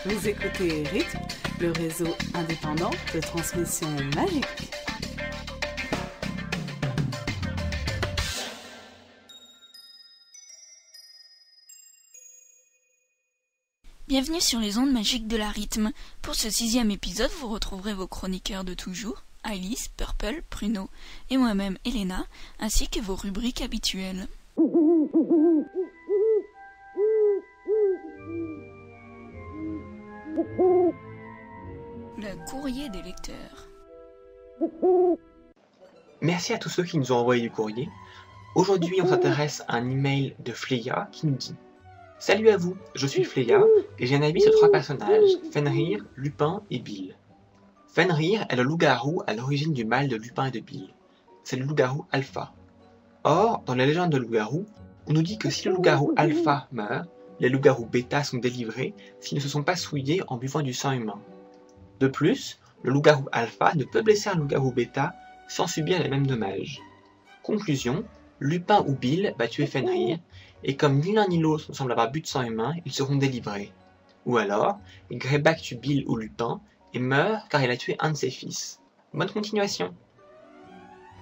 Vous écoutez Rythme, le réseau indépendant de transmission magique. Bienvenue sur les ondes magiques de la Rythme. Pour ce 6e épisode, vous retrouverez vos chroniqueurs de toujours, Alice, Purple, Pruno et moi-même, Elena, ainsi que vos rubriques habituelles. Le courrier des lecteurs. Merci à tous ceux qui nous ont envoyé du courrier. Aujourd'hui, on s'intéresse à un email de Fleya qui nous dit: Salut à vous, je suis Fleya et j'ai un avis sur 3 personnages, Fenrir, Lupin et Bill. Fenrir est le loup-garou à l'origine du mal de Lupin et de Bill. C'est le loup-garou alpha. Or, dans la légende de loup-garou, on nous dit que si le loup-garou alpha meurt, les loups-garous bêta sont délivrés s'ils ne se sont pas souillés en buvant du sang humain. De plus, le loup-garou alpha ne peut blesser un loup-garou bêta sans subir les mêmes dommages. Conclusion, Lupin ou Bill va tuer Fenrir, et comme ni l'un ni l'autre ne semble avoir bu de sang humain, ils seront délivrés. Ou alors, Greyback tue Bill ou Lupin, et meurt car il a tué un de ses fils. Bonne continuation.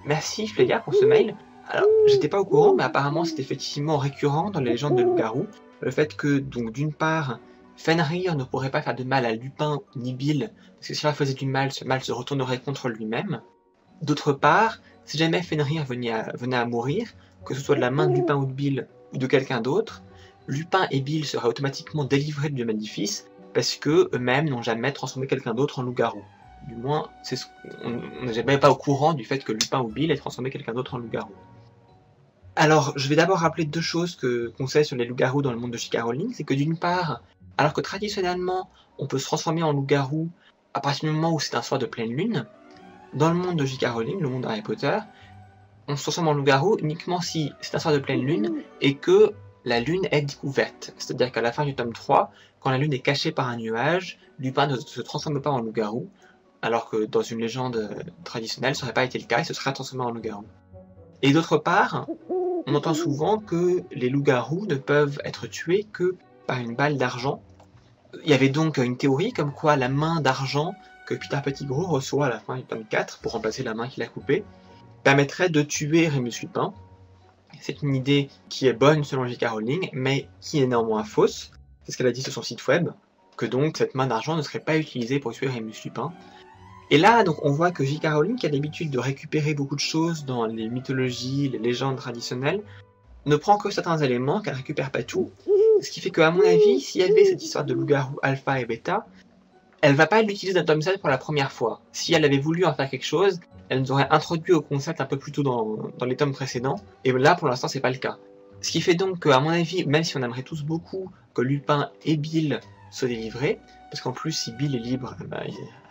Merci Fleya pour ce mail. Alors, j'étais pas au courant, mais apparemment c'est effectivement récurrent dans les légendes de loup-garou, le fait que, donc d'une part, Fenrir ne pourrait pas faire de mal à Lupin ni Bill, parce que si leur faisait du mal, ce mal se retournerait contre lui-même. D'autre part, si jamais Fenrir venait à mourir, que ce soit de la main de Lupin ou de Bill, ou de quelqu'un d'autre, Lupin et Bill seraient automatiquement délivrés du maléfice, parce que eux-mêmes n'ont jamais transformé quelqu'un d'autre en loup-garou. Du moins, on n'est jamais pas au courant du fait que Lupin ou Bill aient transformé quelqu'un d'autre en loup-garou. Alors, je vais d'abord rappeler 2 choses qu'on sait sur les loups-garous dans le monde de J.K. Rowling, c'est que d'une part, alors que traditionnellement, on peut se transformer en loup-garou à partir du moment où c'est un soir de pleine lune, dans le monde de J.K. Rowling, le monde d'Harry Potter, on se transforme en loup-garou uniquement si c'est un soir de pleine lune et que la lune est découverte. C'est-à-dire qu'à la fin du tome 3, quand la lune est cachée par un nuage, Lupin ne se transforme pas en loup-garou, alors que dans une légende traditionnelle, ça n'aurait pas été le cas, il se serait transformé en loup-garou. Et d'autre part, on entend souvent que les loups-garous ne peuvent être tués que par une balle d'argent. Il y avait donc une théorie comme quoi la main d'argent que Peter Pettigrew reçoit à la fin du tome 4 pour remplacer la main qu'il a coupée permettrait de tuer Remus Lupin. C'est une idée qui est bonne selon J.K. Rowling, mais qui est néanmoins fausse. C'est ce qu'elle a dit sur son site web, que donc cette main d'argent ne serait pas utilisée pour tuer Remus Lupin. Et là, donc, on voit que J.K. Rowling, qui a l'habitude de récupérer beaucoup de choses dans les mythologies, les légendes traditionnelles, ne prend que certains éléments, qu'elle récupère pas tout. Ce qui fait qu'à mon avis, s'il y avait cette histoire de loup-garou alpha et bêta, elle va pas l'utiliser dans tome 7 pour la première fois. Si elle avait voulu en faire quelque chose, elle nous aurait introduit au concept un peu plus tôt dans les tomes précédents, et là pour l'instant c'est pas le cas. Ce qui fait donc qu'à mon avis, même si on aimerait tous beaucoup que Lupin et Bill soient délivrés, parce qu'en plus si Bill est libre,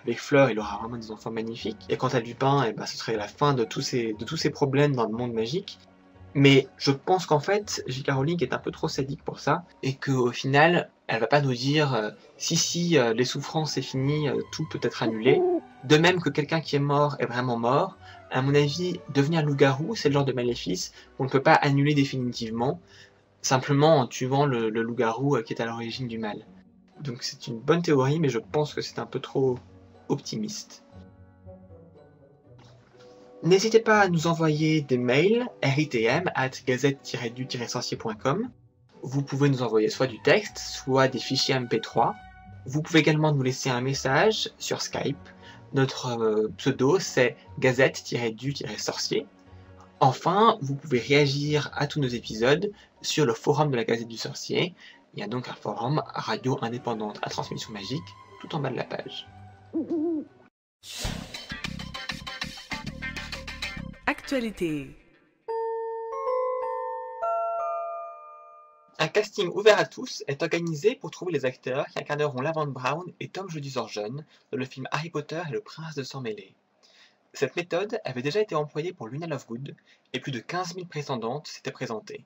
avec Fleur il aura vraiment des enfants magnifiques, et quant à Lupin, ce serait la fin de tous ces problèmes dans le monde magique. Mais je pense qu'en fait, J.K. Rowling est un peu trop sadique pour ça, et qu'au final, elle va pas nous dire si les souffrances c'est fini, tout peut être annulé. De même que quelqu'un qui est mort est vraiment mort, à mon avis, devenir loup-garou, c'est le genre de maléfice qu'on ne peut pas annuler définitivement, simplement en tuant le loup-garou qui est à l'origine du mal. Donc c'est une bonne théorie, mais je pense que c'est un peu trop optimiste. N'hésitez pas à nous envoyer des mails ritm@gazette-du-sorcier.com. Vous pouvez nous envoyer soit du texte, soit des fichiers MP3. Vous pouvez également nous laisser un message sur Skype. Notre pseudo c'est gazette-du-sorcier. Enfin, vous pouvez réagir à tous nos épisodes sur le forum de la Gazette du Sorcier. Il y a donc un forum radio indépendante à transmission magique tout en bas de la page. Actualité. Un casting ouvert à tous est organisé pour trouver les acteurs qui incarneront Lavande Brown et Tom Jedusor-Jeune dans le film Harry Potter et le Prince de Sang Mêlé. Cette méthode avait déjà été employée pour Luna Lovegood et plus de 15 000 prétendantes s'étaient présentées.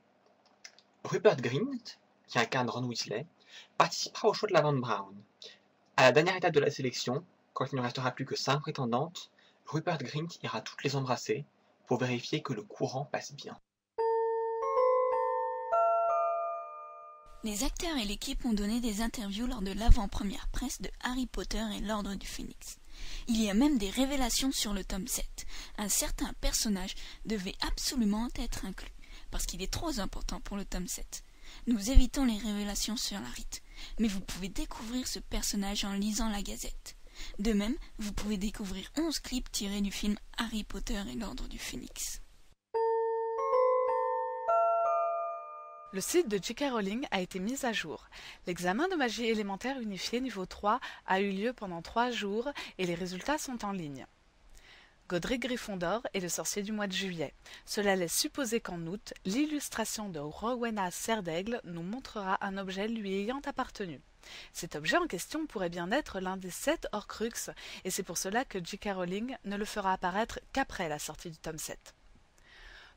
Rupert Grint, qui incarne Ron Weasley, participera au show de Lavande Brown. À la dernière étape de la sélection, quand il ne restera plus que 5 prétendantes, Rupert Grint ira toutes les embrasser pour vérifier que le courant passe bien. Les acteurs et l'équipe ont donné des interviews lors de l'avant-première presse de Harry Potter et l'Ordre du Phénix. Il y a même des révélations sur le tome 7. Un certain personnage devait absolument être inclus, parce qu'il est trop important pour le tome 7. Nous évitons les révélations sur la rite, mais vous pouvez découvrir ce personnage en lisant la Gazette. De même, vous pouvez découvrir 11 clips tirés du film Harry Potter et l'Ordre du Phénix. Le site de J.K. Rowling a été mis à jour. L'examen de magie élémentaire unifié niveau 3 a eu lieu pendant 3 jours et les résultats sont en ligne. Godric Gryffondor est le sorcier du mois de juillet. Cela laisse supposer qu'en août, l'illustration de Rowena Serdaigle nous montrera un objet lui ayant appartenu. Cet objet en question pourrait bien être l'un des 7 Horcruxes, et c'est pour cela que J.K. Rowling ne le fera apparaître qu'après la sortie du tome 7.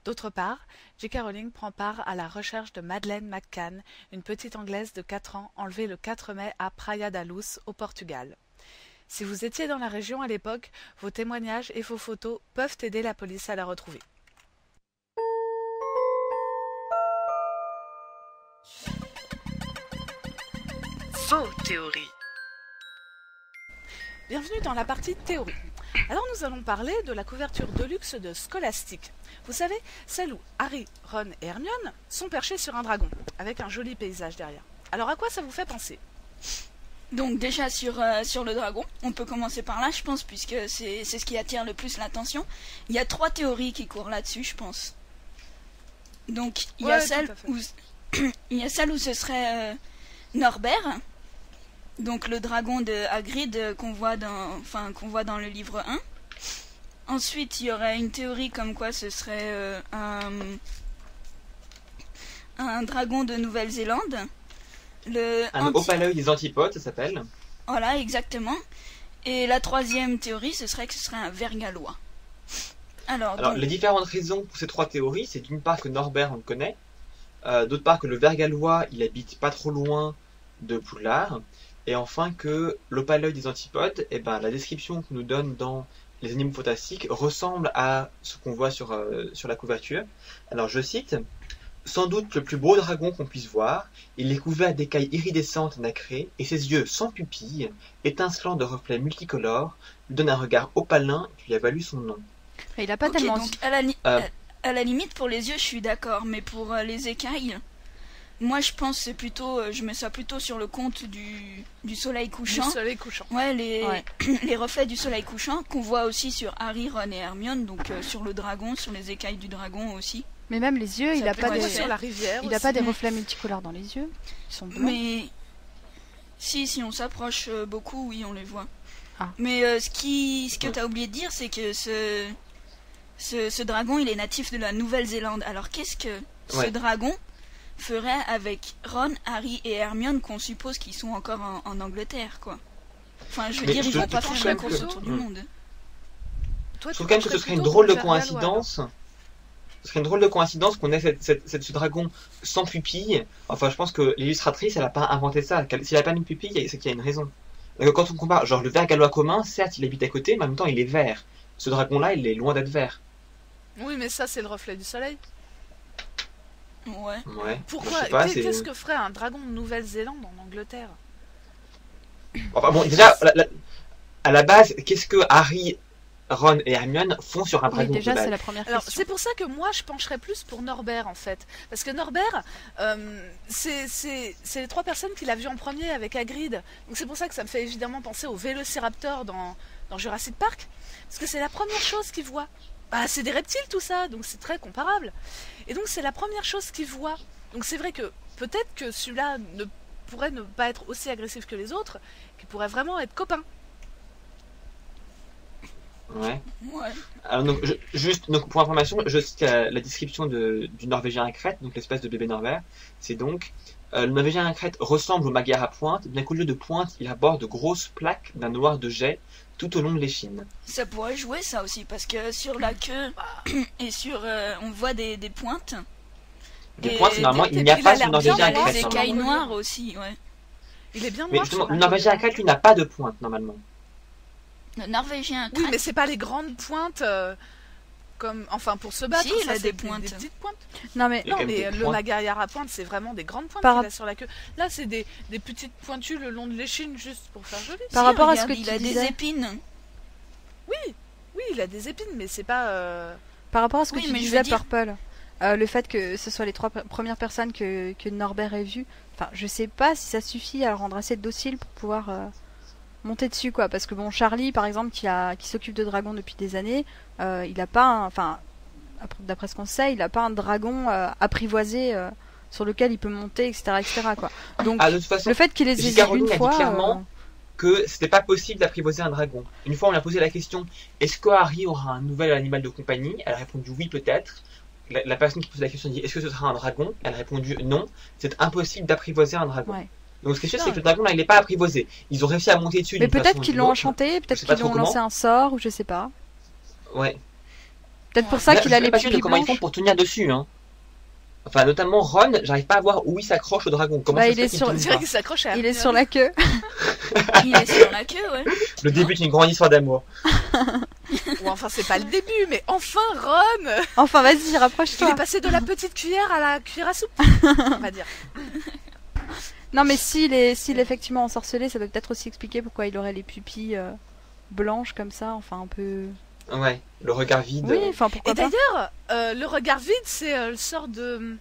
D'autre part, J.K. Rowling prend part à la recherche de Madeleine McCann, une petite Anglaise de 4 ans enlevée le 4 mai à Praia da Luz, au Portugal. Si vous étiez dans la région à l'époque, vos témoignages et vos photos peuvent aider la police à la retrouver. Faux théorie. Bienvenue dans la partie théorie. Alors nous allons parler de la couverture de luxe de Scholastic. Vous savez, celle où Harry, Ron et Hermione sont perchés sur un dragon, avec un joli paysage derrière. Alors à quoi ça vous fait penser ? Donc déjà sur le dragon, on peut commencer par là je pense, puisque c'est ce qui attire le plus l'attention. Il y a 3 théories qui courent là-dessus je pense. Donc il y a celle où ce serait Norbert, donc le dragon de Hagrid qu'on voit dans le livre 1. Ensuite il y aurait une théorie comme quoi ce serait un dragon de Nouvelle-Zélande. Un Opalœil des Antipodes, ça s'appelle. Voilà, exactement. Et la 3e théorie, ce serait que ce serait un ver gallois. Alors donc... les différentes raisons pour ces 3 théories, c'est d'une part que Norbert, on le connaît. D'autre part que le ver gallois, il habite pas trop loin de Poudlard. Et enfin que l'Opalœil des Antipodes, la description qu'on nous donne dans les animaux fantastiques ressemble à ce qu'on voit sur la couverture. Alors je cite... Sans doute le plus beau dragon qu'on puisse voir, il est couvert d'écailles iridescentes et nacrées, et ses yeux sans pupilles, étincelants de reflets multicolores, lui donnent un regard opalin qui lui a valu son nom. Il n'a pas tellement... Donc, à la limite, pour les yeux, je suis d'accord, mais pour les écailles, moi je pense c'est plutôt, je mets ça plutôt sur le compte du soleil couchant. Du soleil couchant. Ouais, les reflets du soleil couchant, qu'on voit aussi sur Harry, Ron et Hermione, donc sur le dragon, sur les écailles du dragon aussi. Mais même les yeux, il n'a pas sur la rivière. Il n'a pas des reflets multicolores dans les yeux. Ils sont blancs. Mais si on s'approche beaucoup, oui, on les voit. Ah. Mais ce que tu as oublié de dire, c'est que ce dragon, il est natif de la Nouvelle-Zélande. Alors qu'est-ce que ce dragon ferait avec Ron, Harry et Hermione, qu'on suppose qu'ils sont encore en Angleterre, quoi. Enfin, je veux dire, ils vont pas faire la course autour du monde. Je trouve quand même que ce serait une drôle de coïncidence. Ce serait une drôle de coïncidence qu'on ait ce dragon sans pupille. Enfin, je pense que l'illustratrice, elle n'a pas inventé ça. S'il n'a pas mis de pupille, c'est qu'il y a une raison. Donc, quand on compare, genre le ver gallois commun, certes, il habite à côté, mais en même temps, il est vert. Ce dragon-là, il est loin d'être vert. Oui, mais ça, c'est le reflet du soleil. Ouais. Pourquoi qu'est-ce que ferait un dragon de Nouvelle-Zélande en Angleterre ? Enfin bon, déjà, à la base, qu'est-ce que Harry, Ron et Hermione font sur un dragon? Déjà, c'est la première question. Alors, c'est pour ça que moi, je pencherais plus pour Norbert, en fait. Parce que Norbert, c'est les 3 personnes qu'il a vues en premier avec Hagrid. Donc c'est pour ça que ça me fait évidemment penser au Vélociraptor dans Jurassic Park. Parce que c'est la première chose qu'il voit. Bah, c'est des reptiles, tout ça, donc c'est très comparable. Et donc, c'est la première chose qu'il voit. Donc c'est vrai que peut-être que celui-là pourrait ne pas être aussi agressif que les autres, qu'il pourrait vraiment être copain. Ouais. Alors donc pour information, je cite la description du Norvégien à crête, donc l'espèce de bébé Norbert. C'est donc le Norvégien à crête ressemble au magyar à pointe, bien qu'au lieu de pointe, il aborde de grosses plaques d'un noir de jet tout au long de l'échine. Ça pourrait jouer ça aussi, parce que sur la queue et sur on voit des pointes. Des pointes, normalement, il n'y a pas sur le Norvégien à crête. Des écailles noires aussi, ouais. Il est bien noir. Mais justement, le Norvégien à crête, lui, n'a pas de pointe, normalement. Le Norvégien à crête. Oui, mais c'est pas les grandes pointes. comme... Enfin, pour se battre, Si, ça, il a c'est des pointes. des petites pointes. Non mais Il y a Non, quand même mais des le points. Magaillard à pointe, c'est vraiment des grandes pointes Par qu'il a sur la queue. Là, c'est des petites pointues le long de l'échine, juste pour faire joli. Par Si, rapport à ce regarde, que il tu a disais. des épines. Oui, il a des épines, mais c'est pas... Par rapport à ce que Oui, tu mais je disais, veux dire- Purple, le fait que ce soit les trois premières personnes que Norbert ait vues, enfin, je sais pas si ça suffit à le rendre assez docile pour pouvoir monter dessus, quoi. Parce que bon, Charlie, par exemple, qui s'occupe de dragons depuis des années, il a pas, enfin, d'après ce qu'on sait, il a pas un dragon apprivoisé sur lequel il peut monter, etc., etc., quoi. Donc, Ah, de toute façon, le fait qu'il les ait J.K. vus Rowling une a dit fois, clairement que c'était pas possible d'apprivoiser un dragon. Une fois, on lui a posé la question, est-ce que Harry aura un nouvel animal de compagnie? Elle a répondu oui, peut-être. La personne qui pose la question dit, est-ce que ce sera un dragon? Elle a répondu non, c'est impossible d'apprivoiser un dragon. ouais. Donc ce qui est sûr, Non, c'est que le dragon, là, il n'est pas apprivoisé. Ils ont réussi à monter dessus Mais d'une façon peut-être ou qu'ils d'une l'ont autre. enchanté, peut-être sais pas qu'ils lui ont trop lancé comment. un sort, ou je sais pas. Ouais. Peut-être pour ça Là, qu'il je a suis les pas sûr de pupilles comment ils font blanches. pour tenir dessus, hein. Enfin, notamment Ron, j'arrive pas à voir où il s'accroche au dragon. Comment Bah, ça il se fait est qu'il sur- tombe On dirait pas qu'il s'accroche à Il est Hermione. sur la queue. Il est sur la queue, ouais. Le début d'une grande histoire d'amour. Ou enfin, c'est pas le début, mais enfin, Ron Enfin, vas-y, Il rapproche-toi. est passé de la petite cuillère à la cuillère à soupe, on va dire. Non, mais s'il est effectivement ensorcelé, ça peut peut-être aussi expliquer pourquoi il aurait les pupilles blanches comme ça, enfin un peu. Ouais, le regard vide. Oui, enfin pourquoi Et pas. d'ailleurs, le regard vide, c'est le sort de...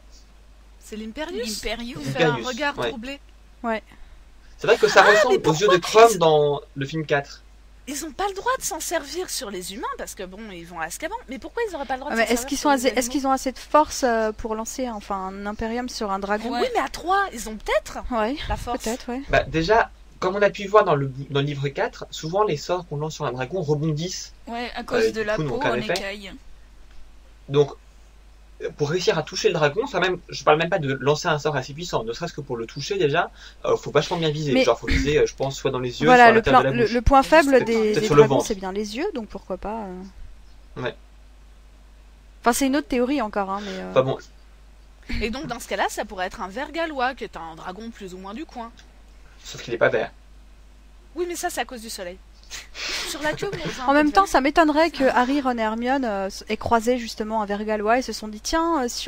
C'est l'Imperius L'Imperius. Il fait un Imperius, regard ouais. troublé. C'est vrai que ça ressemble mais aux yeux de pourquoi Chrome dans le film 4. Ils ont pas le droit de s'en servir sur les humains, parce que bon, ils vont à Azkaban. Mais pourquoi ils auraient pas le droit Ah, de mais s'en est-ce servir qu'ils sur sont les est-ce animaux qu'ils ont assez de force pour lancer enfin un impérium sur un dragon? Ouais. Oui, mais à 3, ils ont peut-être Ouais, la force. peut-être, ouais. Bah, déjà, comme on a pu voir dans le livre 4, souvent les sorts qu'on lance sur un dragon rebondissent. Ouais, à cause de du la coup, peau donc, en en effet. écaille. Donc, pour réussir à toucher le dragon, ça même, je parle même pas de lancer un sort assez puissant, ne serait-ce que pour le toucher déjà, faut vachement bien viser. Mais- Genre, faut viser, je pense, soit dans les yeux, soit Voilà, à le, l'intérieur plan- de la bouche. le point faible Peut-être des sur le dragons, ventre. c'est bien les yeux, donc pourquoi pas. Ouais. Enfin, c'est une autre théorie encore, hein, mais. Enfin bon, Et donc, dans ce cas-là, ça pourrait être un ver gallois, qui est un dragon plus ou moins du coin. sauf qu'il est pas vert. Oui, mais ça, c'est à cause du soleil. Sur la queue, on voit un En peu même de temps, vert. ça m'étonnerait que Harry, Ron et Hermione aient croisé justement un ver gallois et se sont dit tiens, si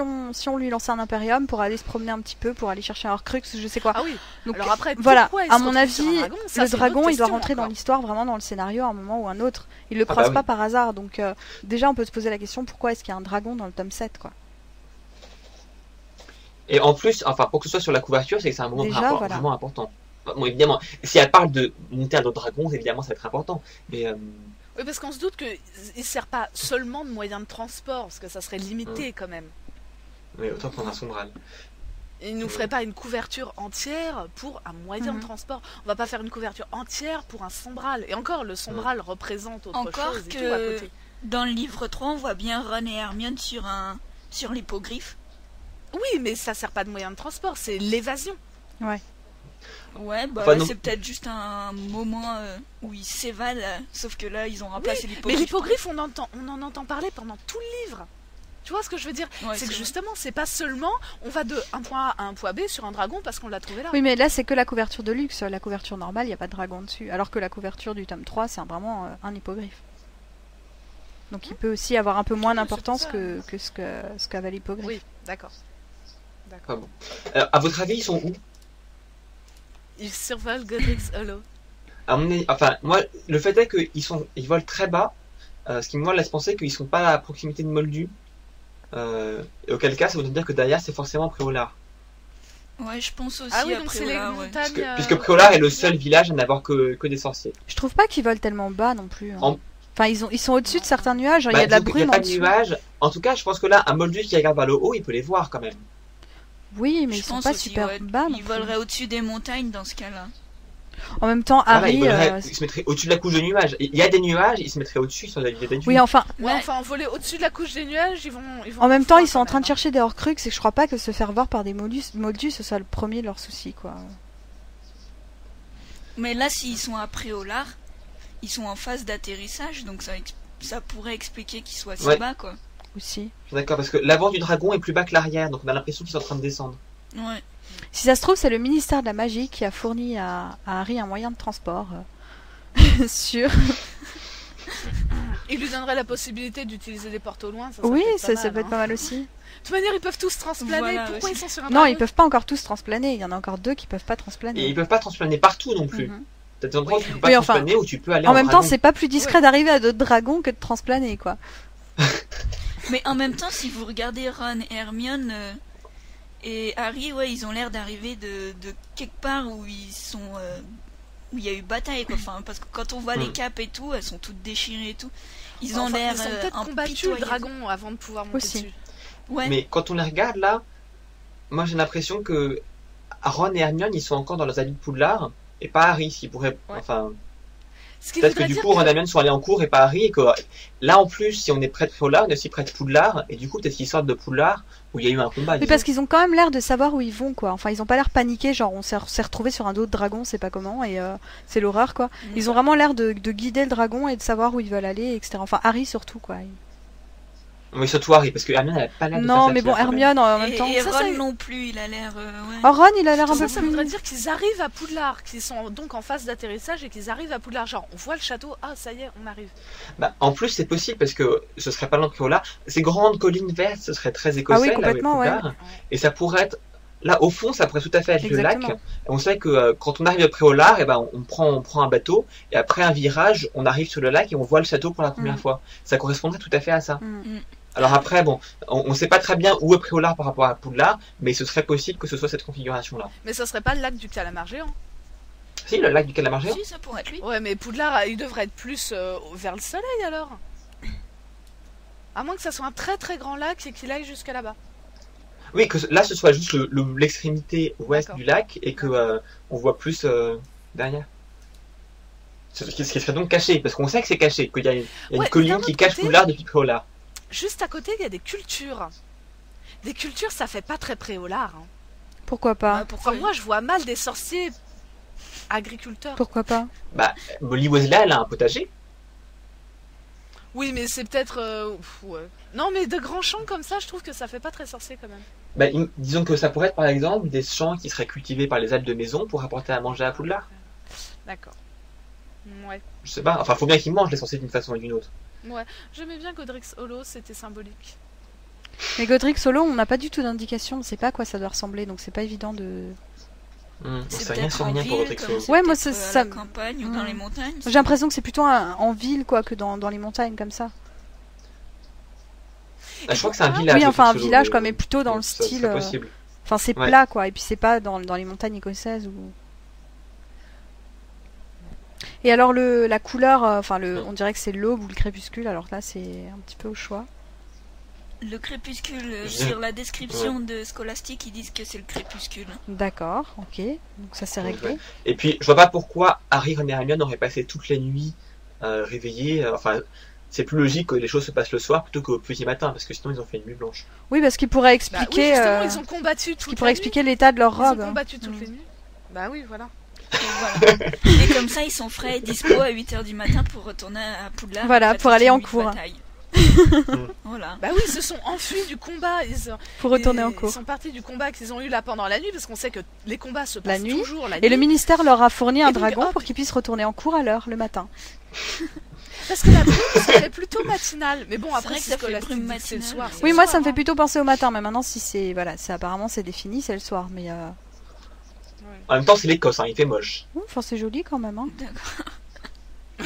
on lui lançait un impérium pour aller se promener un petit peu, pour aller chercher un Horcrux, je sais quoi. Ah oui, Donc alors après, voilà, pourquoi il à se mon retrouve avis, sur un dragon, ça, le c'est une autre dragon il doit question rentrer dans encore. l'histoire vraiment dans le scénario à un moment ou un autre. Il le Ah croise bah pas oui. par hasard, donc déjà on peut se poser la question pourquoi est-ce qu'il y a un dragon dans le tome 7 quoi. Et en plus, enfin, pour que ce soit sur la couverture, c'est que c'est un moment Déjà, voilà. vraiment important. Bon, évidemment, si elle parle de monter un autre dragon, évidemment, ça va être important. Mais Oui, parce qu'on se doute qu'il ne sert pas seulement de moyen de transport, parce que ça serait limité quand même. oui, autant prendre un sombral. Il nous ferait pas une couverture entière pour un moyen Mhm. de transport. On va pas faire une couverture entière pour un sombral. Et encore, le sombral représente autre Encore chose et que- tout à côté. Dans le livre 3, on voit bien Ron et Hermione sur l'hippogriffe. Oui, mais ça sert pas de moyen de transport, c'est l'évasion. Ouais, bah Enfin, là, non. c'est peut-être juste un moment où ils s'évadent, sauf que là, ils ont remplacé Mais l'hippogriffe. l'hippogriffe, on en entend parler pendant tout le livre. Tu vois ce que je veux dire? Ouais, C'est que vrai. justement, c'est pas seulement on va de un point A à un point B sur un dragon parce qu'on l'a trouvé là. Oui, mais là c'est que la couverture de luxe, la couverture normale, il n'y a pas de dragon dessus, alors que la couverture du tome 3 c'est vraiment un hippogriffe. Donc il peut aussi avoir un peu moins Oui, c'est d'importance pour ça. que ce qu'avait l'hippogriffe. Oui, d'accord. Enfin bon. À votre avis, ils sont où? Il survole Godric's Hollow. À mon avis, enfin, moi, le fait est ils volent très bas, ce qui moi laisse penser qu'ils sont pas à proximité de Moldu. Et auquel cas, ça voudrait dire que derrière, c'est forcément Préolard. Ouais, je pense aussi Ah oui, à donc c'est les Préolard, ouais. montagnes. Puisque Préolard est le seul village à n'avoir que des sorciers. Je trouve pas qu'ils volent tellement bas non plus. hein. En- Enfin, ils sont au-dessus de certains nuages, genre, il y Bah, a de la disons qu'il y brume a en pas de dessous. nuages. En tout cas, je pense que là, un Moldu qui regarde vers le haut, il peut les voir quand même. Oui, mais Je ils sont pense pas aussi, super ouais. bas non Ils plus. voleraient au-dessus des montagnes dans ce cas-là. En même temps, Voilà, Harry. il se mettrait au-dessus de la couche de nuages. Il y a des nuages, il se mettrait au-dessus sans la déduire. Oui, enfin, Ouais, Ouais. enfin, voler au-dessus de la couche des nuages, ils vont en même temps, froid ils sont quand en train de même, chercher des Horcruxes et je crois pas que se faire voir par des Moldus ce soit le premier de leurs soucis, quoi. Mais là, s'ils sont à Préolard, ils sont en phase d'atterrissage, donc ça pourrait expliquer qu'ils soient si Ouais. bas, quoi. Aussi. D'accord, parce que l'avant du dragon est plus bas que l'arrière, donc on a l'impression qu'ils sont en train de descendre. Ouais. Si ça se trouve, c'est le ministère de la Magie qui a fourni à Harry un moyen de transport sûr. il lui donnerait la possibilité d'utiliser des portes au loin. Ça Oui, peut être pas ça mal, peut être pas mal aussi. De toute manière, ils peuvent tous transplaner. Voilà, Pourquoi aussi. ils sont sur un Non, dragon ils peuvent pas encore tous transplaner. Il y en a encore 2 qui peuvent pas transplaner. Et ils peuvent pas transplaner partout non plus. Mhm. T'as des endroits où tu peux Oui, pas enfin, transplaner, où tu peux aller En même temps, dragon. c'est pas plus discret d'arriver à d'autres dragons que de transplaner, quoi. Mais en même temps, si vous regardez Ron et Hermione et Harry, ouais, ils ont l'air d'arriver de quelque part où ils sont, où il y a eu bataille, quoi. Enfin, parce que quand on voit les capes et tout, elles sont toutes déchirées et tout. Ils ont Enfin, l'air ils ont peut-être combattu le impitoyables. dragon avant de pouvoir monter Aussi. dessus. Ouais. Mais quand on les regarde là, moi j'ai l'impression que Ron et Hermione ils sont encore dans leurs habits de Poudlard et pas Harry, ce qui pourrait. Ouais. Enfin, Ce qui peut-être que voudrait du dire coup Ron et Hermione sont allés en cours et pas Harry, et que là en plus, si on est près de Poudlard, on est aussi près de Poudlard, et du coup peut-être qu'ils sortent de Poudlard où il y a eu un combat. Oui, disons. parce qu'ils ont quand même l'air de savoir où ils vont, quoi. Enfin, ils ont pas l'air paniqués, genre on s'est retrouvés sur un autre dragon, c'est pas comment, et c'est l'horreur, quoi. Ils ont vraiment l'air de guider le dragon et de savoir où ils veulent aller, etc. Enfin, Harry surtout, quoi. Mais surtout Harry, parce que Hermione elle a pas l'air de Non, faire mais ça, bon, quand même. Hermione en même Et, temps. et Ça, Ron c'est- non plus, il a l'air. Ouais. Oh, Ron, il a l'air un Tout peu ça, ça plus. voudrait dire qu'ils arrivent à Poudlard, qu'ils sont donc en phase d'atterrissage et qu'ils arrivent à Poudlard. Genre, on voit le château, ah ça y est, on arrive. Bah, en plus, c'est possible parce que ce serait pas loin de Préolard. Ces grandes collines vertes, ce serait très écossais, Ah oui, là où est complètement, ouais. Poudlard. Et ça pourrait être. Là, au fond, ça pourrait tout à fait être Exactement. le lac. Et on sait que quand on arrive à Préolard, eh ben, on prend un bateau, et après un virage, on arrive sur le lac et on voit le château pour la première Mm. fois. Ça correspondrait tout à fait à ça. Mm. Alors après, bon, on sait pas très bien où est Préolard par rapport à Poudlard, mais ce serait possible que ce soit cette configuration-là. Mais ça serait pas le lac du calamar géant. Si, le lac du Calamar géant. Si, ça pourrait être lui. Ouais, mais Poudlard, il devrait être plus vers le soleil alors. À moins que ça soit un très très grand lac et qu'il aille jusqu'à là-bas. Oui, que là, ce soit juste l'extrémité ouest D'accord. du lac et que on voit plus derrière. Ce qui serait donc caché, parce qu'on sait que c'est caché, qu'il y a une Ouais, colline d'un qui autre cache côté- Poudlard depuis Préolard. Juste à côté, il y a des cultures. Des cultures, ça fait pas très préolard. Hein. Pourquoi pas Ah, pourquoi Enfin, moi, je vois mal des sorciers agriculteurs. Pourquoi pas Bah, Molly Weasley, elle a un potager. Oui, mais c'est peut-être... ouais. Non, mais de grands champs comme ça, je trouve que ça fait pas très sorcier quand même. Bah, disons que ça pourrait être par exemple des champs qui seraient cultivés par les aides de maison pour apporter à manger à Poudlard. D'accord. Ouais. Je sais pas, enfin, faut bien qu'ils mangent les sorciers d'une façon ou d'une autre. Ouais. J'aimais bien Godric's Hollow, c'était symbolique. Mais Godric Solo, on n'a pas du tout d'indication, on sait pas à quoi ça doit ressembler, donc c'est pas évident de. On C'est sait rien peut-être sur en rien pour ville, votre comme exo. c'est Ouais, moi, peut-être, ça- à la campagne ou dans Mm. les montagnes. J'ai l'impression que c'est plutôt en ville, quoi, que dans les montagnes comme ça. Bah, je crois que c'est un village. Oui, enfin un Solo, village, quoi, mais plutôt dans le ça style. serait possible. Enfin, c'est Ouais. plat, quoi, et puis c'est pas dans les montagnes écossaises ou. Et alors la couleur, on dirait que c'est l'aube ou le crépuscule. Alors là, c'est un petit peu au choix. Le crépuscule, Je- sur la description de Scholastic, ils disent que c'est le crépuscule. D'accord, ok. Donc ça c'est réglé. Ouais. Et puis, je vois pas pourquoi Harry, Ron et Hermione auraient passé toute la nuit réveillés. Enfin, c'est plus logique que les choses se passent le soir plutôt qu'au petit matin, parce que sinon ils ont fait une nuit blanche. Oui, parce qu'il pourrait Bah oui, expliquer. justement, ils ont combattu toute Qui la pourrait nuit. expliquer l'état de leur Ils ont robe. combattu toutes Mm. les nuits. Bah oui, voilà. Et voilà. Et comme ça, ils sont frais et dispo à 8h du matin pour retourner à Poudlard. Voilà, après pour toute aller une en nuit de cours. bataille. Voilà. Bah oui, ils se sont enfuis du combat. Pour retourner en Ils cours. sont partis du combat qu'ils ont eu là pendant la nuit, parce qu'on sait que les combats se La passent nuit. toujours la Et le nuit. ministère leur a fourni un Et donc, dragon hop. pour qu'ils puissent retourner en cours à l'heure le matin. Parce que la brume, ça fait plutôt matinal. Mais bon, C'est après, vrai que c'est ça fait Scholastic brume dit que c'est le matinale. soir. c'est Oui, le moi soir, ça me fait hein. plutôt penser au matin, mais maintenant si c'est apparemment c'est défini, c'est le soir. Mais En même temps, c'est l'Écosse, hein, il fait moche. enfin c'est joli quand même. Hein. D'accord.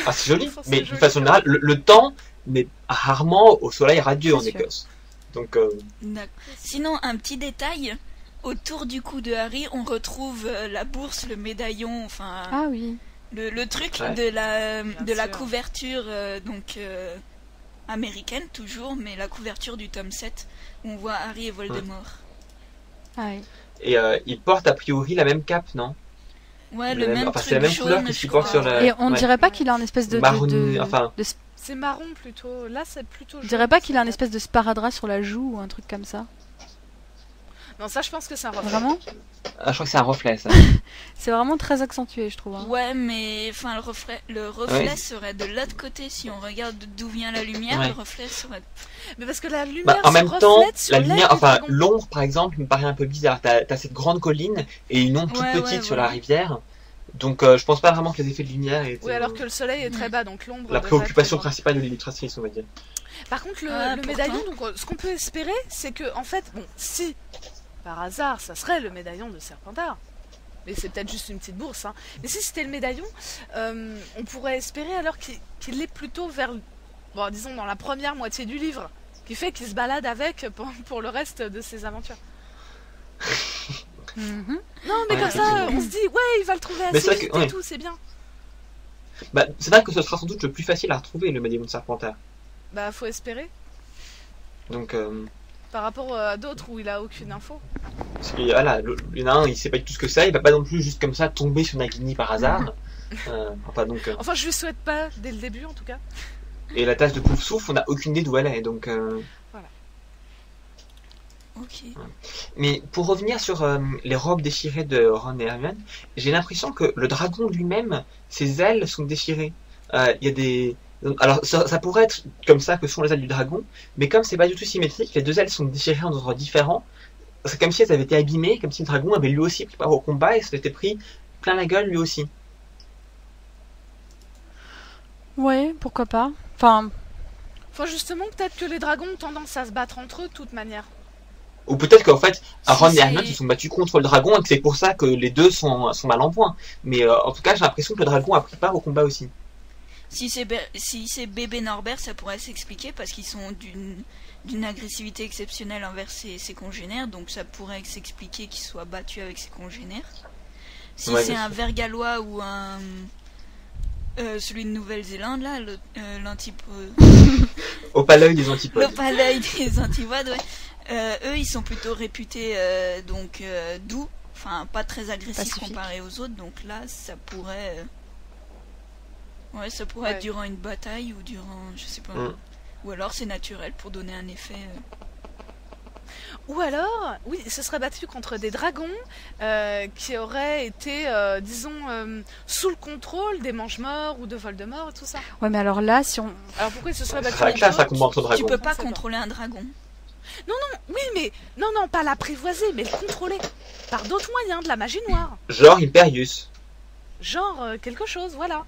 Ah, c'est joli, Enfin, c'est mais de joli. façon générale, le temps n'est rarement au soleil radieux C'est en sûr. Écosse. Donc, D'accord. Sinon, un petit détail. Autour du cou de Harry, on retrouve la bourse, le médaillon, enfin Ah oui. le truc Ouais. de la sûr. couverture américaine toujours, mais la couverture du tome 7 où on voit Harry et Voldemort. Ah oui. et il porte a priori la même cape, non? Ouais, Le le même- même enfin, truc c'est la même jaune, couleur que ce je qu'il porte crois. sur la- Et on ouais. dirait pas qu'il a un espèce de Marron, de- enfin, de C'est marron plutôt. Là, c'est plutôt. je dirais pas qu'il a un espèce de sparadrap sur la joue ou un truc comme ça. Non, ça, je pense que c'est un reflet. Vraiment ah, je crois que c'est un reflet, ça. C'est vraiment très accentué, je trouve. Hein. Ouais, mais enfin le reflet serait de l'autre côté si on regarde d'où vient la lumière, Ouais. le reflet serait. Mais parce que la lumière Bah, en se même temps, reflète sur la l'aile lumière, du enfin, dragon. l'ombre par exemple me paraît un peu bizarre. T'as cette grande colline et une ombre toute Ouais, petite ouais, sur voilà. la rivière. Donc je pense pas vraiment que les effets de lumière étaient... Oui, alors que le soleil est très bas, donc l'ombre... La devrait préoccupation être- principale de l'illustratrice, on va dire. Par contre, Ah, le pourtant. médaillon, donc, ce qu'on peut espérer, c'est que, en fait, bon, si, par hasard, ça serait le médaillon de Serpentard, mais c'est peut-être juste une petite bourse, hein. Mais si c'était le médaillon, on pourrait espérer alors qu'il est plutôt vers, bon, disons, dans la première moitié du livre, qui fait qu'il se balade avec pour le reste de ses aventures. Mhm. Non, mais Ouais, comme ça, effectivement. on se dit, ouais, il va le trouver Mais assez c'est vrai vite que- et ouais. tout, c'est bien. Bah, c'est vrai que ce sera sans doute le plus facile à retrouver, le médaillon de Serpentard. Bah, faut espérer, Donc, par rapport à d'autres où il a aucune info. parce que, voilà, il y en a un, il sait pas du tout ce que c'est, il va pas non plus juste comme ça tomber sur Nagini par hasard. Enfin, donc, Enfin, je lui souhaite pas, dès le début, en tout cas. et la tasse de Poufsouffle, on n'a aucune idée d'où elle est, donc... Ok. Mais pour revenir sur les robes déchirées de Ron et Hermione, j'ai l'impression que le dragon lui-même, ses ailes sont déchirées. Il y a des... Alors ça pourrait être comme ça que sont les ailes du dragon, mais comme c'est pas du tout symétrique, les deux ailes sont déchirées en endroits différents. C'est comme si elles avaient été abîmées, comme si le dragon avait lui aussi pris part au combat et s'était pris plein la gueule lui aussi. Ouais, pourquoi pas. Enfin, Enfin, justement, peut-être que les dragons ont tendance à se battre entre eux de toute manière. Ou peut-être qu'en fait, Ron Si et Hermione c'est- se sont battus contre le dragon et que c'est pour ça que les deux sont mal en point. Mais en tout cas, j'ai l'impression que le dragon a pris part au combat aussi. Si c'est bébé Norbert, ça pourrait s'expliquer parce qu'ils sont d'une agressivité exceptionnelle envers ses congénères, donc ça pourrait s'expliquer qu'ils soient battus avec ses congénères. Si Ouais, c'est bien un sûr. Vergallois ou un celui de Nouvelle-Zélande là, Au pas l'œil des antipodes. l'opalœil des antipodes, ouais. Eux ils sont plutôt réputés doux, enfin pas très agressifs Pacifiques. comparés aux autres, donc là ça pourrait ça pourrait Ouais. être durant une bataille ou durant je sais pas. Mm. Ou alors c'est naturel pour donner un effet. Ou alors, oui, ce serait battu contre des dragons qui auraient été, disons, sous le contrôle des Mange-Morts ou de Voldemort et tout ça. ouais, mais alors là, si on. Alors pourquoi ils se seraient Ça battus sera entre classe eux à combat entre Tu dragons. peux pas C'est bon. contrôler un dragon. Oui, mais non, pas l'apprivoiser, mais le contrôler par d'autres moyens, de la magie noire. Genre Imperius. Genre quelque chose, voilà.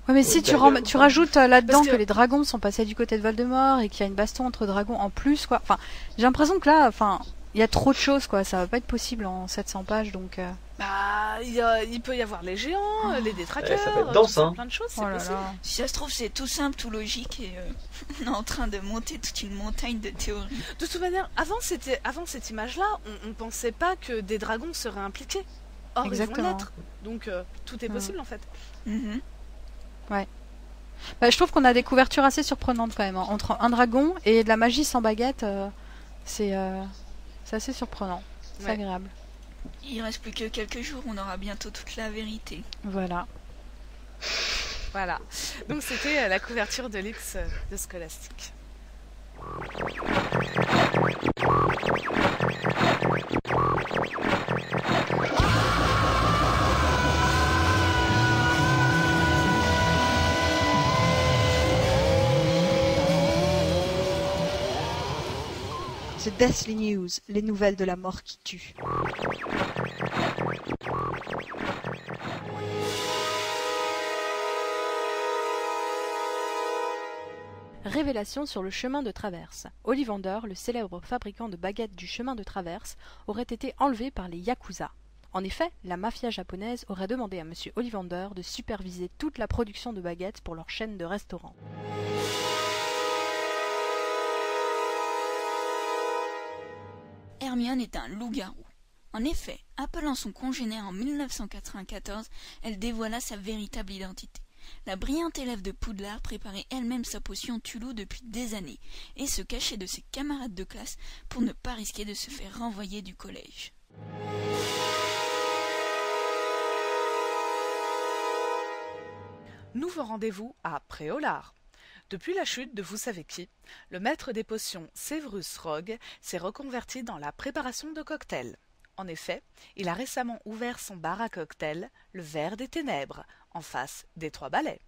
Ouais, mais si Oui, tu, d'ailleurs. tu rajoutes là-dedans Parce que... que les dragons sont passés du côté de Voldemort et qu'il y a une baston entre dragons en plus, quoi. Enfin, j'ai l'impression que là, enfin, il y a trop de choses, quoi. Ça va pas être possible en 700 pages, donc. Bah, il peut y avoir les géants, les détraqueurs, ça va être tout dense, ça, hein. plein de choses, c'est Oh là possible. là. Si ça se trouve c'est tout simple, tout logique et on est en train de monter toute une montagne de théories. De toute manière, avant cette image-là, on pensait pas que des dragons seraient impliqués. Or, ils vont Exactement. l'être. Donc, tout est possible en fait. Mhm. Bah, je trouve qu'on a des couvertures assez surprenantes quand même, hein. Entre un dragon et de la magie sans baguette, c'est assez surprenant. C'est Ouais. agréable. Il reste plus que quelques jours, on aura bientôt toute la vérité. Voilà. Voilà. Donc, c'était la couverture de Lix de Scholastic. The Deathly News, les nouvelles de la mort qui tue. Révélation sur le chemin de traverse. Ollivander, le célèbre fabricant de baguettes du chemin de traverse, aurait été enlevé par les Yakuza. En effet, la mafia japonaise aurait demandé à Monsieur Ollivander de superviser toute la production de baguettes pour leur chaîne de restaurants. Hermione est un loup-garou. En effet, appelant son congénère en 1994, elle dévoila sa véritable identité. La brillante élève de Poudlard préparait elle-même sa potion Tulou depuis des années et se cachait de ses camarades de classe pour ne pas risquer de se faire renvoyer du collège. Nouveau rendez-vous à Préolard. Depuis la chute de vous savez qui, le maître des potions Severus Rogue s'est reconverti dans la préparation de cocktails. En effet, il a récemment ouvert son bar à cocktails, le Verre des Ténèbres, en face des Trois Balais.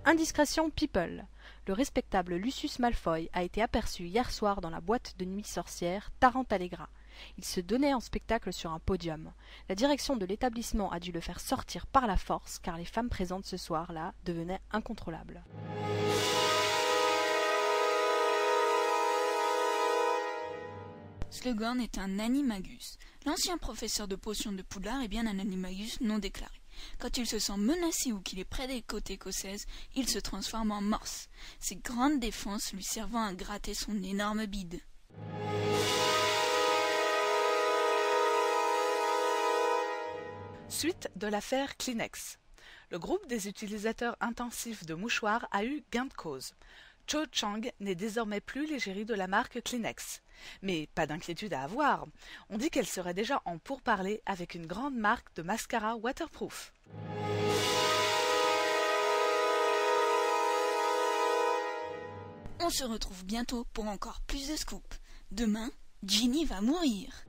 Indiscrétion People. le respectable Lucius Malfoy a été aperçu hier soir dans la boîte de nuit sorcière Tarantallegra. Il se donnait en spectacle sur un podium. La direction de l'établissement a dû le faire sortir par la force car les femmes présentes ce soir-là devenaient incontrôlables. Slughorn est un animagus. L'ancien professeur de potions de Poudlard est bien un animagus non déclaré. Quand il se sent menacé ou qu'il est près des côtes écossaises, il se transforme en morse, ses grandes défenses lui servant à gratter son énorme bide. Suite de l'affaire Kleenex. Le groupe des utilisateurs intensifs de mouchoirs a eu gain de cause. Cho Chang n'est désormais plus l'égérie de la marque Kleenex. Mais pas d'inquiétude à avoir. On dit qu'elle serait déjà en pourparlers avec une grande marque de mascara waterproof. On se retrouve bientôt pour encore plus de scoops. Demain, Ginny va mourir.